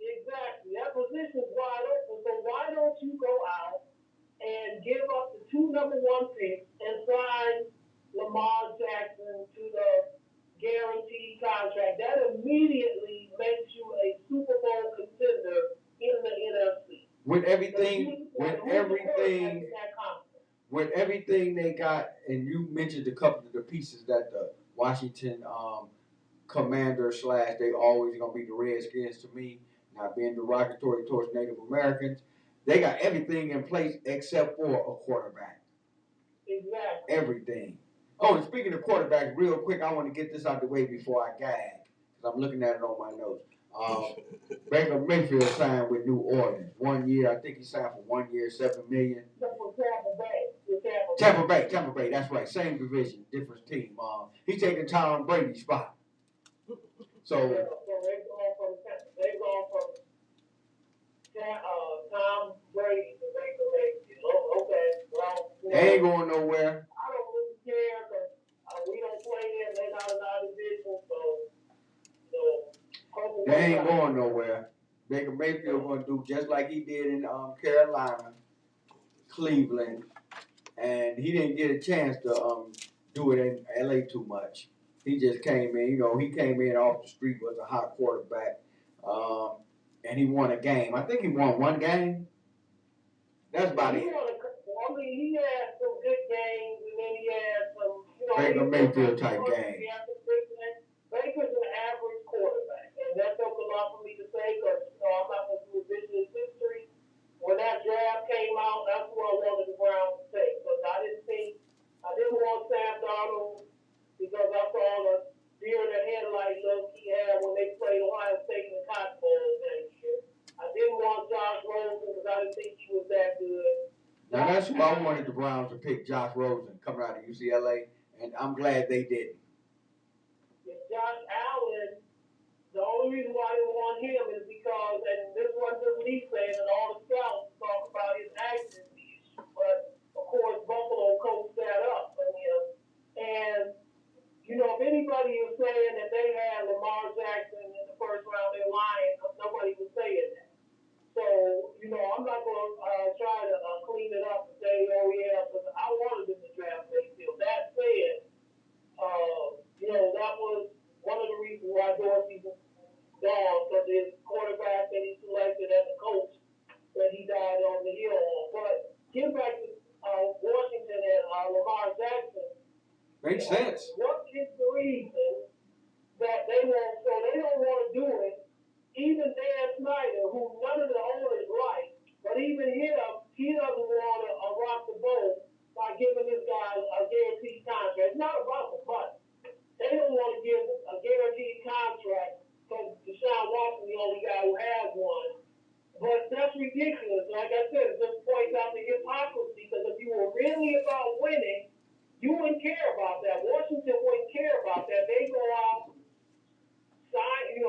Exactly. That position's wide open. So why don't you go out and give up the 2 number 1 picks and sign Lamar Jackson to the guaranteed contract? That immediately makes you a Super Bowl contender in the NFC. With everything they got, and you mentioned a couple of the pieces that the Washington Commanders / they always gonna be the Redskins to me, not being derogatory towards Native Americans. They got everything in place except for a quarterback. Exactly. Everything. Oh, and speaking of quarterbacks, real quick, I want to get this out the way before I gag, because I'm looking at it on my notes. Baker Mayfield signed with New Orleans 1 year. I think he signed for 1 year, $7 million. Tampa Bay. That's right. Same division, different team. He's taking Tom Brady's spot. So they've gone from Tom Brady to Baker Mayfield. Okay, well, they ain't going nowhere. I don't really care because we don't play them. They're not in our division, so they ain't going nowhere. Baker Mayfield going to do just like he did in Carolina, Cleveland, and he didn't get a chance to do it in LA too much. He just came in, he came in off the street, was a hot quarterback, and he won a game. I think he won 1 game. That's about it. He had some good games, and then he had some, Baker Mayfield type games. Baker's an average quarterback, and that took a lot for me to say because I'm not going to do a business history. When that draft came that's who I wanted the Browns to pick, Josh Rosen, coming out of UCLA, and I'm glad they didn't. If Josh Allen, the only reason why they want him is because, and this wasn't just me saying, and all the scouts talk about his accident issue, but of course Buffalo coached that up for him. And you know, if anybody is saying that they had Lamar Jackson in the first round, they're lying because nobody was saying that. So, you know, I'm not going to try to clean it up and say, oh, yeah, because I wanted them to draft Mayfield. That said, you know, that was one of the reasons why Dorsey's gone, because his quarterback that he selected as a coach that he died on the hill on. But get back to Washington and Lamar Jackson. Makes sense. What is the reason that they won't? So they don't want to do it. Even Dan Snyder, who none of the owners like, but even him, he doesn't want to rock the boat by giving this guy a guaranteed contract. It's not about the money. They don't want to give a guaranteed contract because Deshaun Watson the only guy who has one. But that's ridiculous. Like I said, it just points out the hypocrisy, because if you were really about winning, you wouldn't care about that. Washington wouldn't care about that. They go out, sign,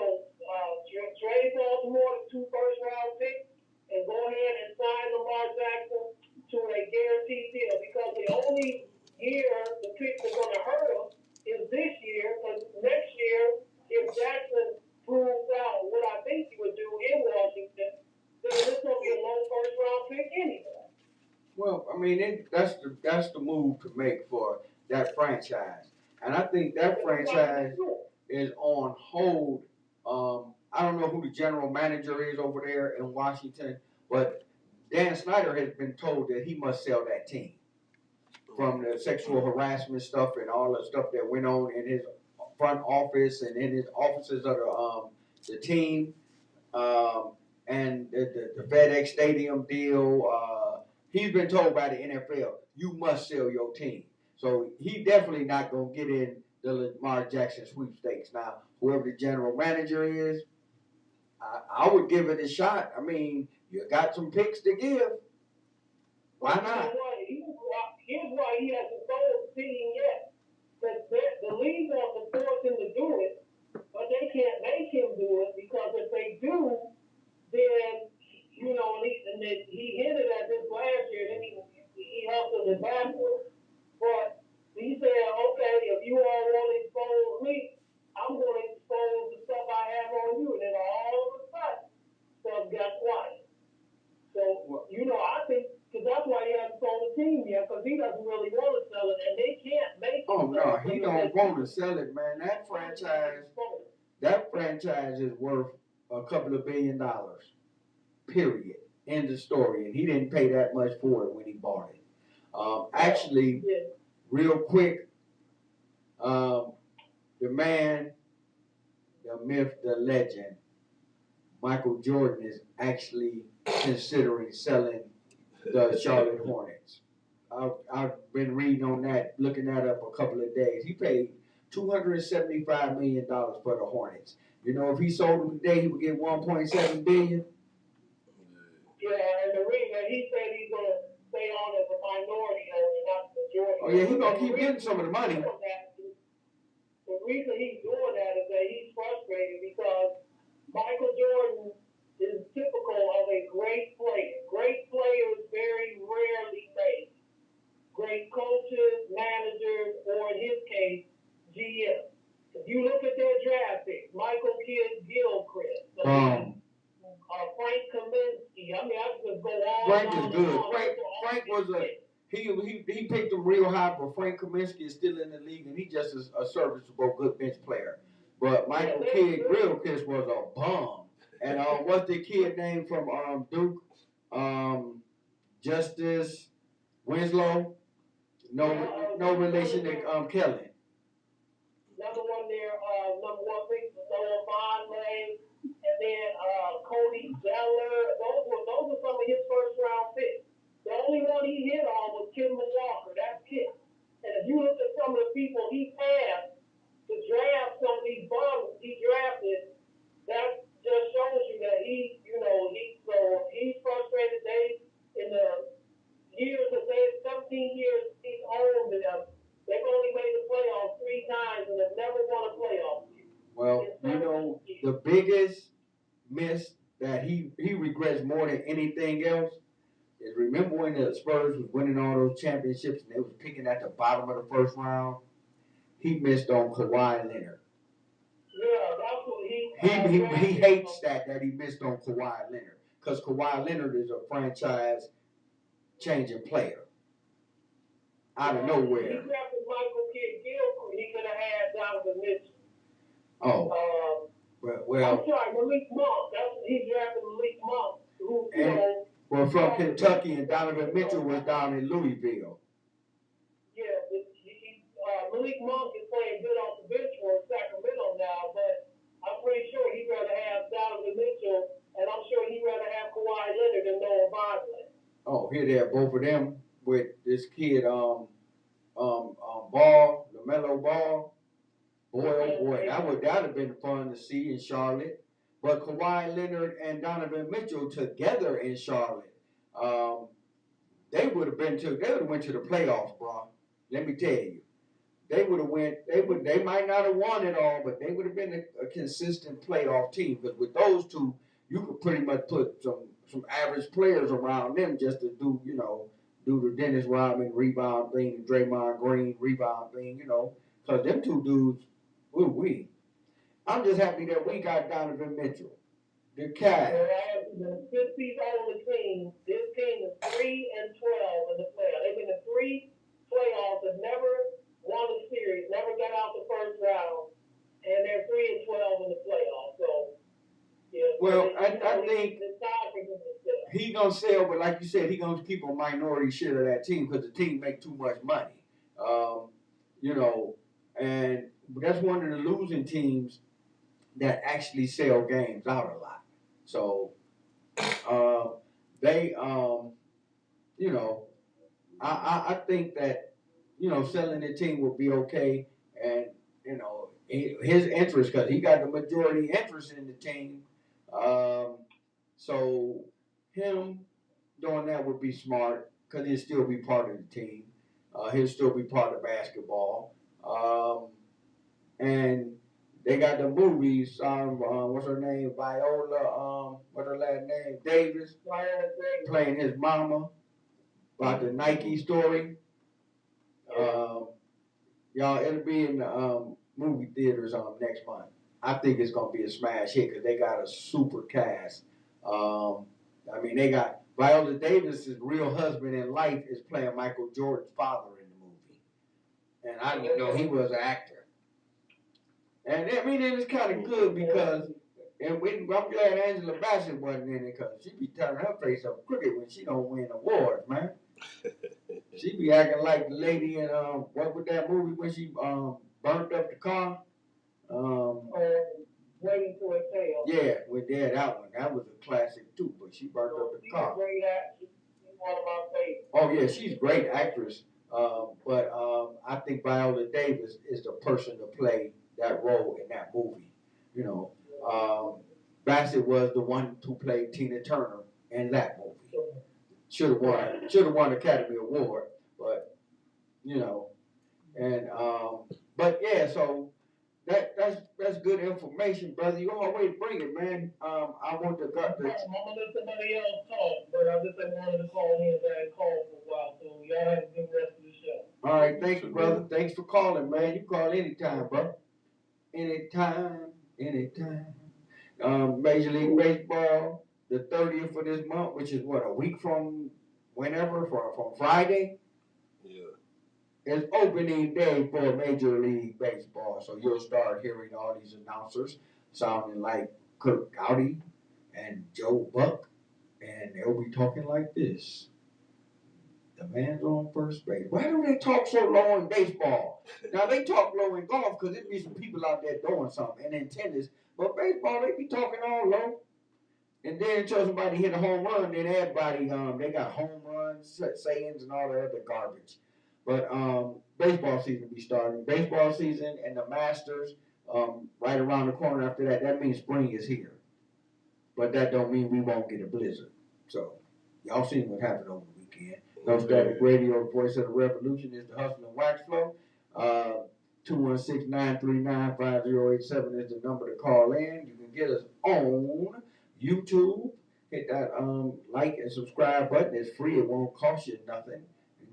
trade Baltimore to 2 first-round picks, and go ahead and sign Lamar Jackson to a guaranteed deal, because the only year the picks are going to hurt them is this year, because next year, if Jackson proves out what I think he would do in Washington, then it's going to be a low first-round pick anyway. Well, I mean, that's the move to make for that franchise, and I think that franchise is on hold. I don't know who the general manager is over there in Washington, but Dan Snyder has been told that he must sell that team from the sexual harassment stuff and all the stuff that went on in his front office and in his offices of the team, and the FedEx Stadium deal. He's been told by the NFL, you must sell your team. So he definitely not going to get in the Lamar Jackson sweepstakes. Now, whoever the general manager is, I would give it a shot. I mean, you got some picks to give. Why not? Here's why he hasn't sold the team yet. Because the league wants to force him to do it, but they can't make him do it, because if they do, then, you know, and he hinted at this last year, then he hustled it backwards. But he said, okay, if you all want to expose me, I'm going to expose the stuff I have on you. And then all of a sudden, stuff got quiet. So, you know, I think, because that's why he hasn't sold the team yet, because he doesn't really want to sell it, and they can't make it. Oh, no, he don't want to sell it, man. That franchise is worth a couple of $1 billion. Period. End of story. And he didn't pay that much for it when he bought it. Actually, real quick, the man, the myth, the legend, Michael Jordan is actually considering selling the Charlotte Hornets. I've been reading on that, looking that up a couple of days. He paid $275 million for the Hornets. You know, if he sold them today, he would get $1.7 billion. Yeah, and the reason he said he's going to stay on as a minority owner, not the majority. Oh, yeah, he's going to keep getting some of the money. The reason he's doing that is that he's frustrated because Michael Jordan is typical of a great player. Great players very rarely make great coaches, managers, or in his case, GM. If you look at their draft picks, Michael Gilchrist, Frank Kaminsky. I mean, I could just go on. Frank is good. Frank was he picked him real high, but Frank Kaminsky is still in the league, and he just is a serviceable, good bench player. But Michael Gilchrist was a bum. And what's the kid name from Duke? Justice Winslow. No relation to Kellen. Another one there, number 1 pick was Noah Vonleh, and then Cody Zeller. Those were some of his first round picks. The only one he hit on was Kemba Walker. That's it. And if you look at some of the people he passed to draft some of these bums he drafted, that just shows you that he's frustrated. In the years of 17 years he's owned them, they've only made the playoffs 3 times and have never won a playoff. Well, you know, the biggest miss that he regrets more than anything else is remember when the Spurs was winning all those championships and they was picking at the bottom of the first round? He missed on Kawhi Leonard. Yeah, that's what He hates that he missed on Kawhi Leonard because Kawhi Leonard is a franchise changing player out of nowhere. He drafted Michael Kidd Gilchrist. He could have had Donovan Mitchell. Oh. Well. I'm sorry, Malik Monk. He drafted Malik Monk, who you know. Well, from Kentucky, and Donovan Mitchell was down in Louisville. Yeah, Malik Monk is playing good off the bench for Sacramento now, but I'm pretty sure he'd rather have Donovan Mitchell, and I'm sure he'd rather have Kawhi Leonard than Noah Vonleh. Oh, here they have both of them with this kid, Ball, LaMelo Ball. Boy, oh boy, that would have been fun to see in Charlotte. But Kawhi Leonard and Donovan Mitchell together in Charlotte, they would have went to the playoffs, bro. Let me tell you, they might not have won it all, but they would have been a consistent playoff team. Because with those two, you could pretty much put some average players around them just to do the Dennis Rodman rebound thing, the Draymond Green rebound thing, because them two dudes, I'm just happy that we got Donovan Mitchell. The Cavs. Since he's on the team, this team is 3-12 in the playoffs. They've been in 3 playoffs and never won a series, never got out the first round, and they're 3-12 in the playoffs. So, yeah. Well, I think he gonna sell, but like you said, he gonna keep a minority share of that team because the team make too much money. And that's one of the losing teams that actually sell games out a lot. So I think that selling the team would be okay, and his interest because he got the majority interest in the team. So him doing that would be smart because he'll still be part of the team. He'll still be part of basketball. And they got the movies. What's her name? Viola. What's her last name? Davis. Playing his mama. About the Nike story. Y'all, it'll be in the movie theaters next month. I think it's gonna be a smash hit because they got a super cast. They got Viola Davis's real husband in life is playing Michael Jordan's father in the movie, and I didn't know he was an actor. And it's kind of good because, I'm glad Angela Bassett wasn't in it because she be turning her face up crooked when she don't win awards, man. She be acting like the lady in what was that movie when she burnt up the car? Waiting for a Tail. Yeah, that one. That was a classic too, but she burnt up the car. She's a great actress. She's one of my favorites. Oh yeah, she's a great actress. But I think Viola Davis is the person to play that role in that movie. Bassett was the one who played Tina Turner in that movie. Should have won Academy Award, but but yeah, so that's good information, brother. You always bring it, man. I want to I'm gonna let somebody else talk, but I just wanted to call in and call for a while, so y'all have a good rest of the show. All right, thank you, brother. Thanks for calling, man. You call anytime, bro. Anytime. Major League Baseball, the 30th of this month, which is a week from whenever, from Friday. Yeah. It's opening day for Major League Baseball, so you'll start hearing all these announcers sounding like Kirk Gowdy and Joe Buck, and they'll be talking like this. The man's on first base. Why do they talk so low in baseball? Now, they talk low in golf because there be some people out there doing something, and in tennis, but baseball, they be talking all low. And then until somebody hit a home run, then everybody, they got home runs, sayings, and all that other garbage. But baseball season be starting. Baseball season and the Masters right around the corner after that. That means spring is here. But that don't mean we won't get a blizzard. So y'all seen what happened over the weekend. No Static Radio, the voice of the revolution is the Hustle and Wax Flow. 216-939-5087 is the number to call in. You can get us on YouTube. Hit that like and subscribe button. It's free. It won't cost you nothing.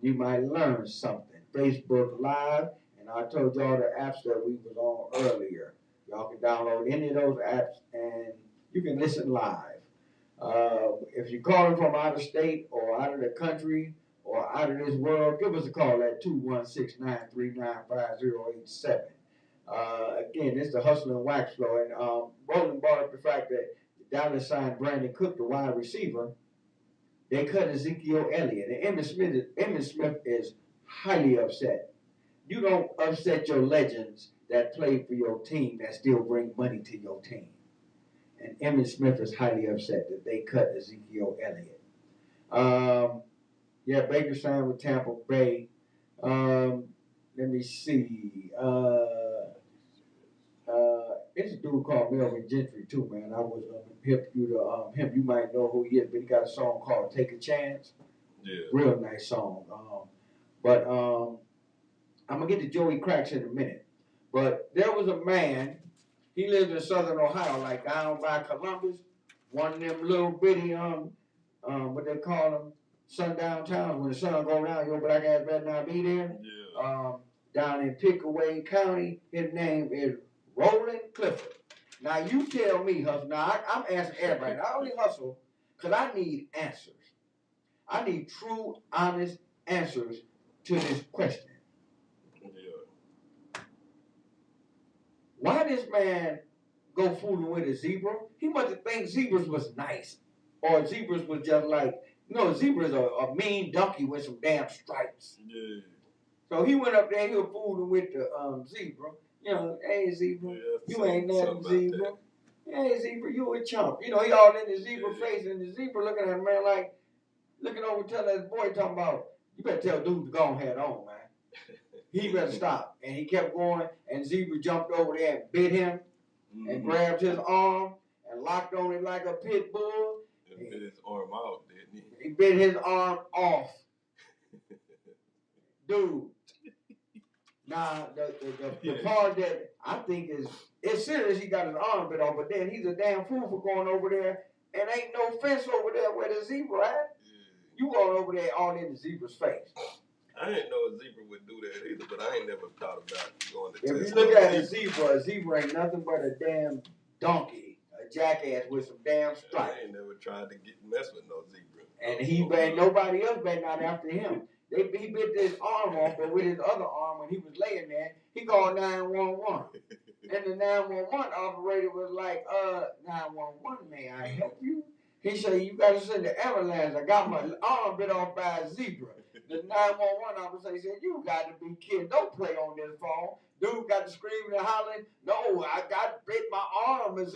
You might learn something. Facebook Live, and I told y'all the apps that we was on earlier. Y'all can download any of those apps and you can listen live. If you're calling from out of state or out of the country or out of this world, give us a call at 216-939-5087. Again, it's the Hustle and Wax Flow. And Roland brought up the fact that the Dallas signed Brandon Cook, the wide receiver. They cut Ezekiel Elliott. And Emmitt Smith is highly upset. You don't upset your legends that play for your team that still bring money to your team. And Emmitt Smith is highly upset that they cut Ezekiel Elliott. Baker signed with Tampa Bay. Let me see. It's a dude called Melvin Gentry too, man. I was gonna hip you to him. You might know who he is, but he got a song called "Take a Chance." Yeah. Real nice song. But I'm gonna get to Joey Cracks in a minute. But there was a man. He lives in Southern Ohio, like down by Columbus. One of them little bitty what they call them, sundown towns. When the sun go down, your black ass better not be there. Yeah. Down in Pickaway County, his name is Roland Clifford. Now you tell me, Hustle. Now I'm asking everybody. I only hustle because I need answers. I need true, honest answers to this question. Yeah. Why this man go fooling with a zebra? He must have think zebras was nice. Or zebras was just like, zebras are a mean donkey with some damn stripes. Yeah. So he went up there, he was fooling with the zebra. Hey zebra, you ain't nothing zebra. Hey zebra, you a chump. He all in the zebra face, and the zebra looking at him, man, like, looking over telling his boy, talking about, you better tell dude to go ahead on, man. He better stop. And he kept going, and zebra jumped over there and bit him, and grabbed his arm, and locked on it like a pit bull. And bit his arm out, didn't he? He bit his arm off. Dude. Now, the part that I think it's serious, he got his arm bit off, but then he's a damn fool for going over there, and ain't no fence over there where the zebra at. You going over there all in the zebra's face. I didn't know a zebra would do that either, but I ain't never thought about going to If test you look at a zebra ain't nothing but a damn donkey, a jackass with some damn stripes. I ain't never tried to mess with no zebra. And nobody else been out after him. He bit his arm off, but with his other arm, when he was laying there, he called 911. And the 911 operator was like, 911, may I help you? He said, you got to send the ambulance. I got my arm bit off by a zebra. The 911 officer said, you got to be kidding. Don't play on this phone. Dude got to screaming and hollering. No, I got bit my arm. And the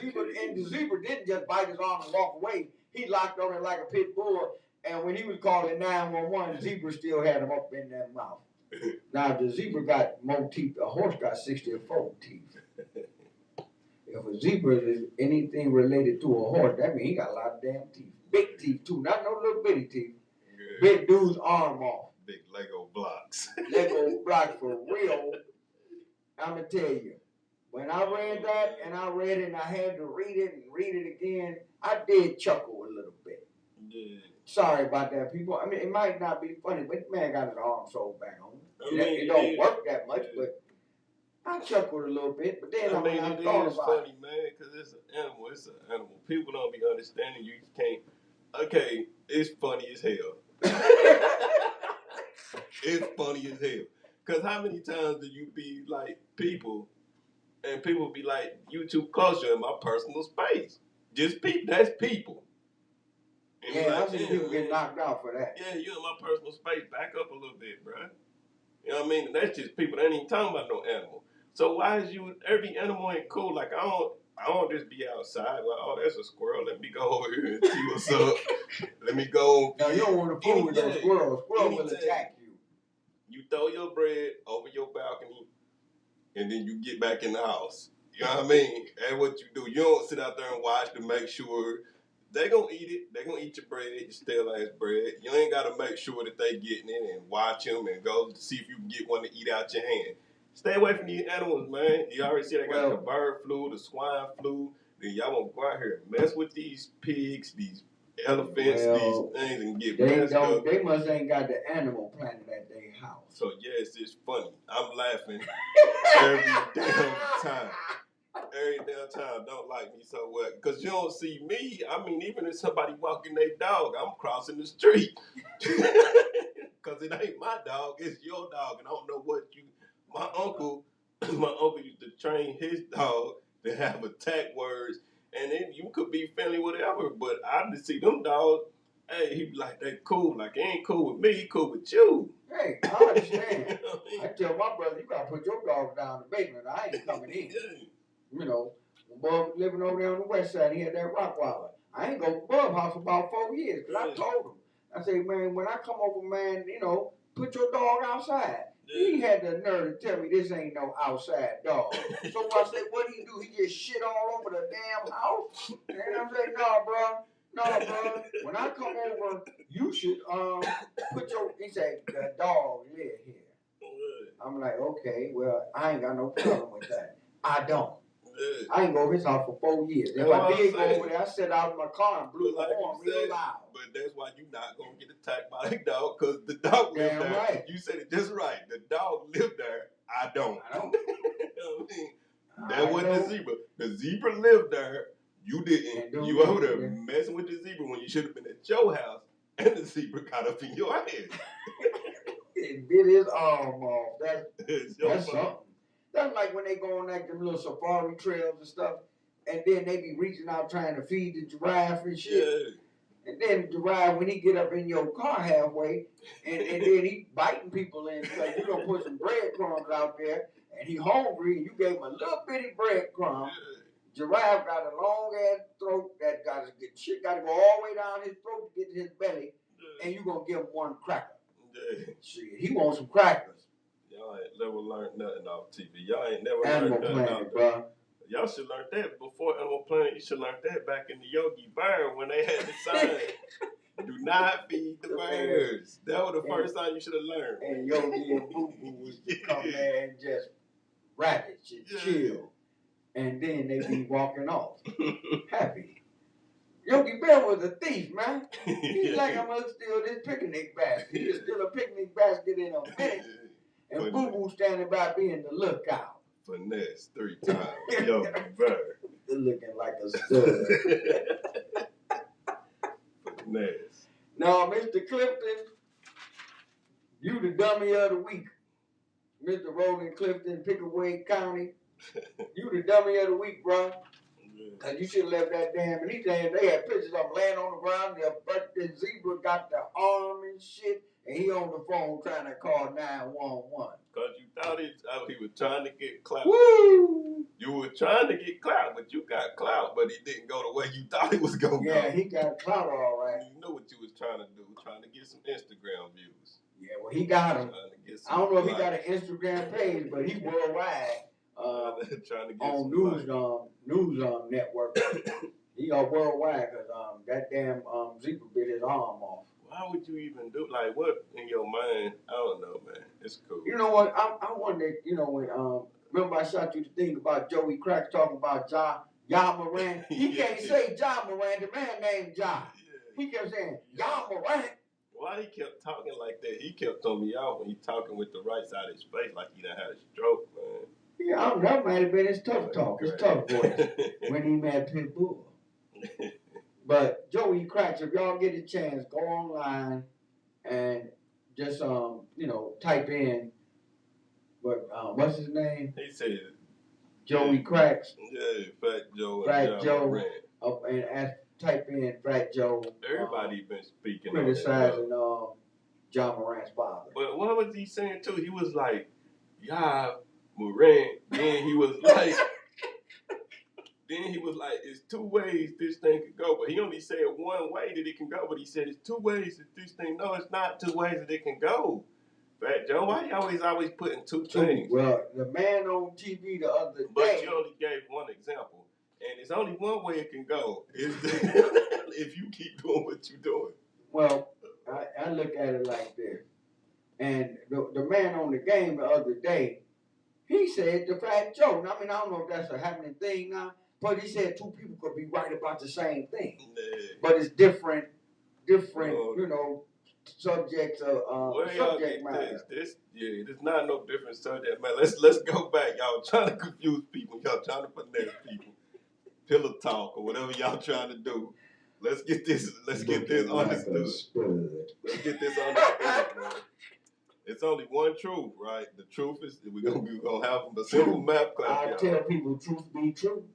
zebra didn't just bite his arm and walk away. He locked on it like a pit bull. And when he was calling 911, zebra still had him up in that mouth. Now, if the zebra got more teeth, a horse got 64 teeth. If a zebra is anything related to a horse, that means he got a lot of damn teeth. Big teeth, too. Not no little bitty teeth. Yeah. Big dude's arm off. Big Lego blocks. Lego blocks for real. I'm going to tell you. When I read that, and I read it, and I had to read it and read it again, I did chuckle a little bit. Yeah. Sorry about that, people. I mean, it might not be funny, but the man got his arm sewed back on. It don't work that much, but I chuckled a little bit. But then I mean, I it thought is about funny, man, because it's an animal. It's an animal. People don't be understanding. You can't. Okay, it's funny as hell. It's funny as hell. Because how many times do you be like people, and people be like, you too close, you're in my personal space. Just people. That's people. And yeah, I've seen people get knocked out for that. Yeah, you're in my personal space. Back up a little bit, bro. You know what I mean? That's just people. They ain't even talking about no animal. So why is every animal ain't cool? Like I don't just be outside. Like, oh, that's a squirrel. Let me go over here and see what's up. Let me go. Now you don't want to fool with those squirrels. Squirrel will attack you. You throw your bread over your balcony, and then you get back in the house. You know what I mean? That's what you do. You don't sit out there and watch to make sure They gonna eat it. They gonna eat your bread, your stale ass bread. You ain't gotta make sure that they getting it and watch them and go to see if you can get one to eat out your hand. Stay away from these animals, man. You already see they got the bird flu, the swine flu. Then y'all won't go out here and mess with these pigs, these elephants, Well, these things, and get They messed up. they must ain't got the animal planet at their house. So yes, it's funny. I'm laughing every damn time. Every damn time. Don't like me so well. Because you don't see me. I mean, even if somebody walking their dog, I'm crossing the street. Because it ain't my dog, it's your dog. And I don't know what you... My uncle used to train his dog to have attack words. And then you could be friendly, whatever. But I just see them dogs, hey, he be like, they cool. Like, he ain't cool with me, he cool with you. Hey, I understand. I tell my brother, you gotta put your dog down in the basement. I ain't coming in. You know, the boy was living over there on the west side. He had that Rottweiler. I ain't go to Bub house for about 4 years because I told him. I said, man, when I come over, man, you know, put your dog outside. He had the nerve to tell me this ain't no outside dog. So I said, what he do? He just shit all over the damn house? And I'm saying, no, bro. When I come over, you should put your. He said, the dog live here. I'm like, okay, well, I ain't got no problem with that. I don't. I ain't go to his house for 4 years. If I did go over there, I sat out in my car and blew the horn real loud. But that's why you not going to get attacked by the dog, because the dog lived there. Right. You said it just right. The dog lived there. I don't. I don't. I mean, that wasn't the zebra. The zebra lived there. You didn't. You over there messing with the zebra when you should have been at your house, and the zebra got up in your head. It bit his arm off. That's something. Fault. That's like when they go on like them little safari trails and stuff, and then they be reaching out trying to feed the giraffe and shit. Yeah. And then the giraffe, when he get up in your car halfway, and then he biting people in because you don't put some breadcrumbs out there, and he hungry, and you gave him a little bitty breadcrumb. Yeah. Giraffe got a long ass throat that got to go all the way down his throat to get to his belly, and you gonna give him one cracker. Yeah. Shit, he wants some crackers. Y'all ain't never learned nothing off TV. Y'all ain't never Animal learned nothing Planet, off bro. Y'all should learn that before Animal Planet. You should learn that back in the Yogi Bear when they had the sign, do not feed the birds. That was the first time you should have learned. And Yogi and Boo Boo was to come there and just ravage and chill. And then they be walking off. Happy. Yogi Bear was a thief, man. He's like, I'm gonna steal this picnic basket. He'll steal a picnic basket in a minute. And Boo Boo standing by being the lookout. Finesse 3 times. Yogi Bear. Looking like a stud. Finesse. Now, Mr. Clifton, you the dummy of the week. Mr. Roland Clifton, Pickaway County. You the dummy of the week, bro. Cause you should have left that damn, and they had pictures of him laying on the ground, the zebra got the arm and shit, and he on the phone trying to call 911. Cause you thought he was trying to get clout. Woo! You were trying to get clout, but you got clout, but he didn't go the way you thought he was gonna go. Yeah, he got clout all right. You know what you was trying to do, trying to get some Instagram views. Yeah, well he got him. I don't know if he got an Instagram page, but he worldwide. Trying to get on news network. He got worldwide because that damn zebra bit his arm off. Why would you even do what in your mind? I don't know, man. It's cool. You know what? I wonder. You know when remember I shot you the thing about Joey Cracks talking about Ja Morant. He can't say Ja Morant. The man named Ja. Yeah. He kept saying Ja Morant. Why he kept talking like that? He kept throwing me out when he talking with the right side of his face like he done had a stroke, man. Yeah, that might have been his tough talk, his tough voice when he met Pitbull. But Joey Cracks, if y'all get a chance, go online and just type in what's his name? He said Joey Cracks. Yeah, Fat Joe. Fat Joe. And type in Fat Joe. Everybody been speaking criticizing Ja Morant's father. But what was he saying too? He was like, yeah. Morant, then he was like, it's 2 ways this thing could go. But he only said one way that it can go. But he said it's 2 ways that this thing. No, it's not 2 ways that it can go. Fat Joe, why you always putting 2 things? Well, the man on TV the other day. But you only gave one example. And it's only one way it can go. Is if you keep doing what you're doing. Well, I look at it like this. And the man on the game the other day, he said the fat joke. I mean, I don't know if that's a happening thing now, but he said two people could be right about the same thing, but it's different, you know, subjects of Where y'all subject get matter. it's not no different subject matter. Let's go back. Y'all trying to confuse people. Y'all trying to finesse people. Pillow talk or whatever y'all trying to do. Let's get this understood. Let's get this understood, man. It's only one truth, right? The truth is we're gonna have a simple math class. I tell people truth be true.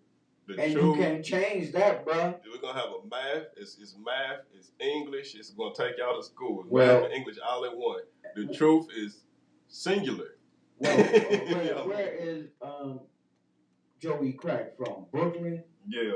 The and truth, you can't change that, bro. We're gonna have a math. It's math. It's English. It's gonna take y'all to school. It's well, math and English all in one. The truth is singular. Well, where is Joey Crack from? Brooklyn? Yeah,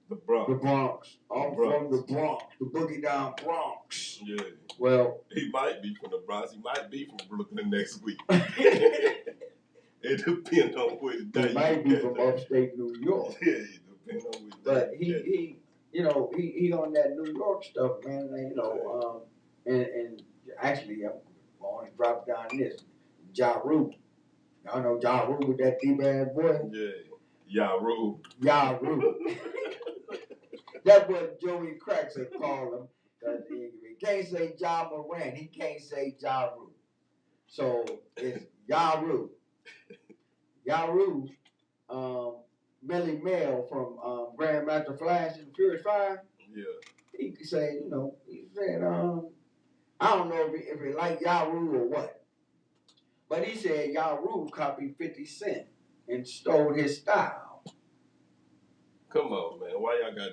the Bronx. The Bronx. I'm from the Bronx. The boogie down Bronx. Yeah. Well, he might be from the Bronx. He might be from Brooklyn next week. It depends on which day. He might be from upstate New York. Yeah, it depends on which day. But he you know, he on that New York stuff, man. And, you know, and actually, I'm going to drop down this. Ja Rule. Y'all know Ja Rule with that deep ass voice? Yeah. Ja Rule. Ja Rule. That's what Joey Cracks would call him. Cause he can't say Ja Moran. He can't say Ja Rule. So it's Ja Rule. Ja Rule, Melly Mel from Grandmaster Flash and Furious 5. Yeah. He said, you know, he said, I don't know if he like Ja Rule or what. But he said Ja Rule copied 50 Cent and stole his style. Come on, man. Why y'all got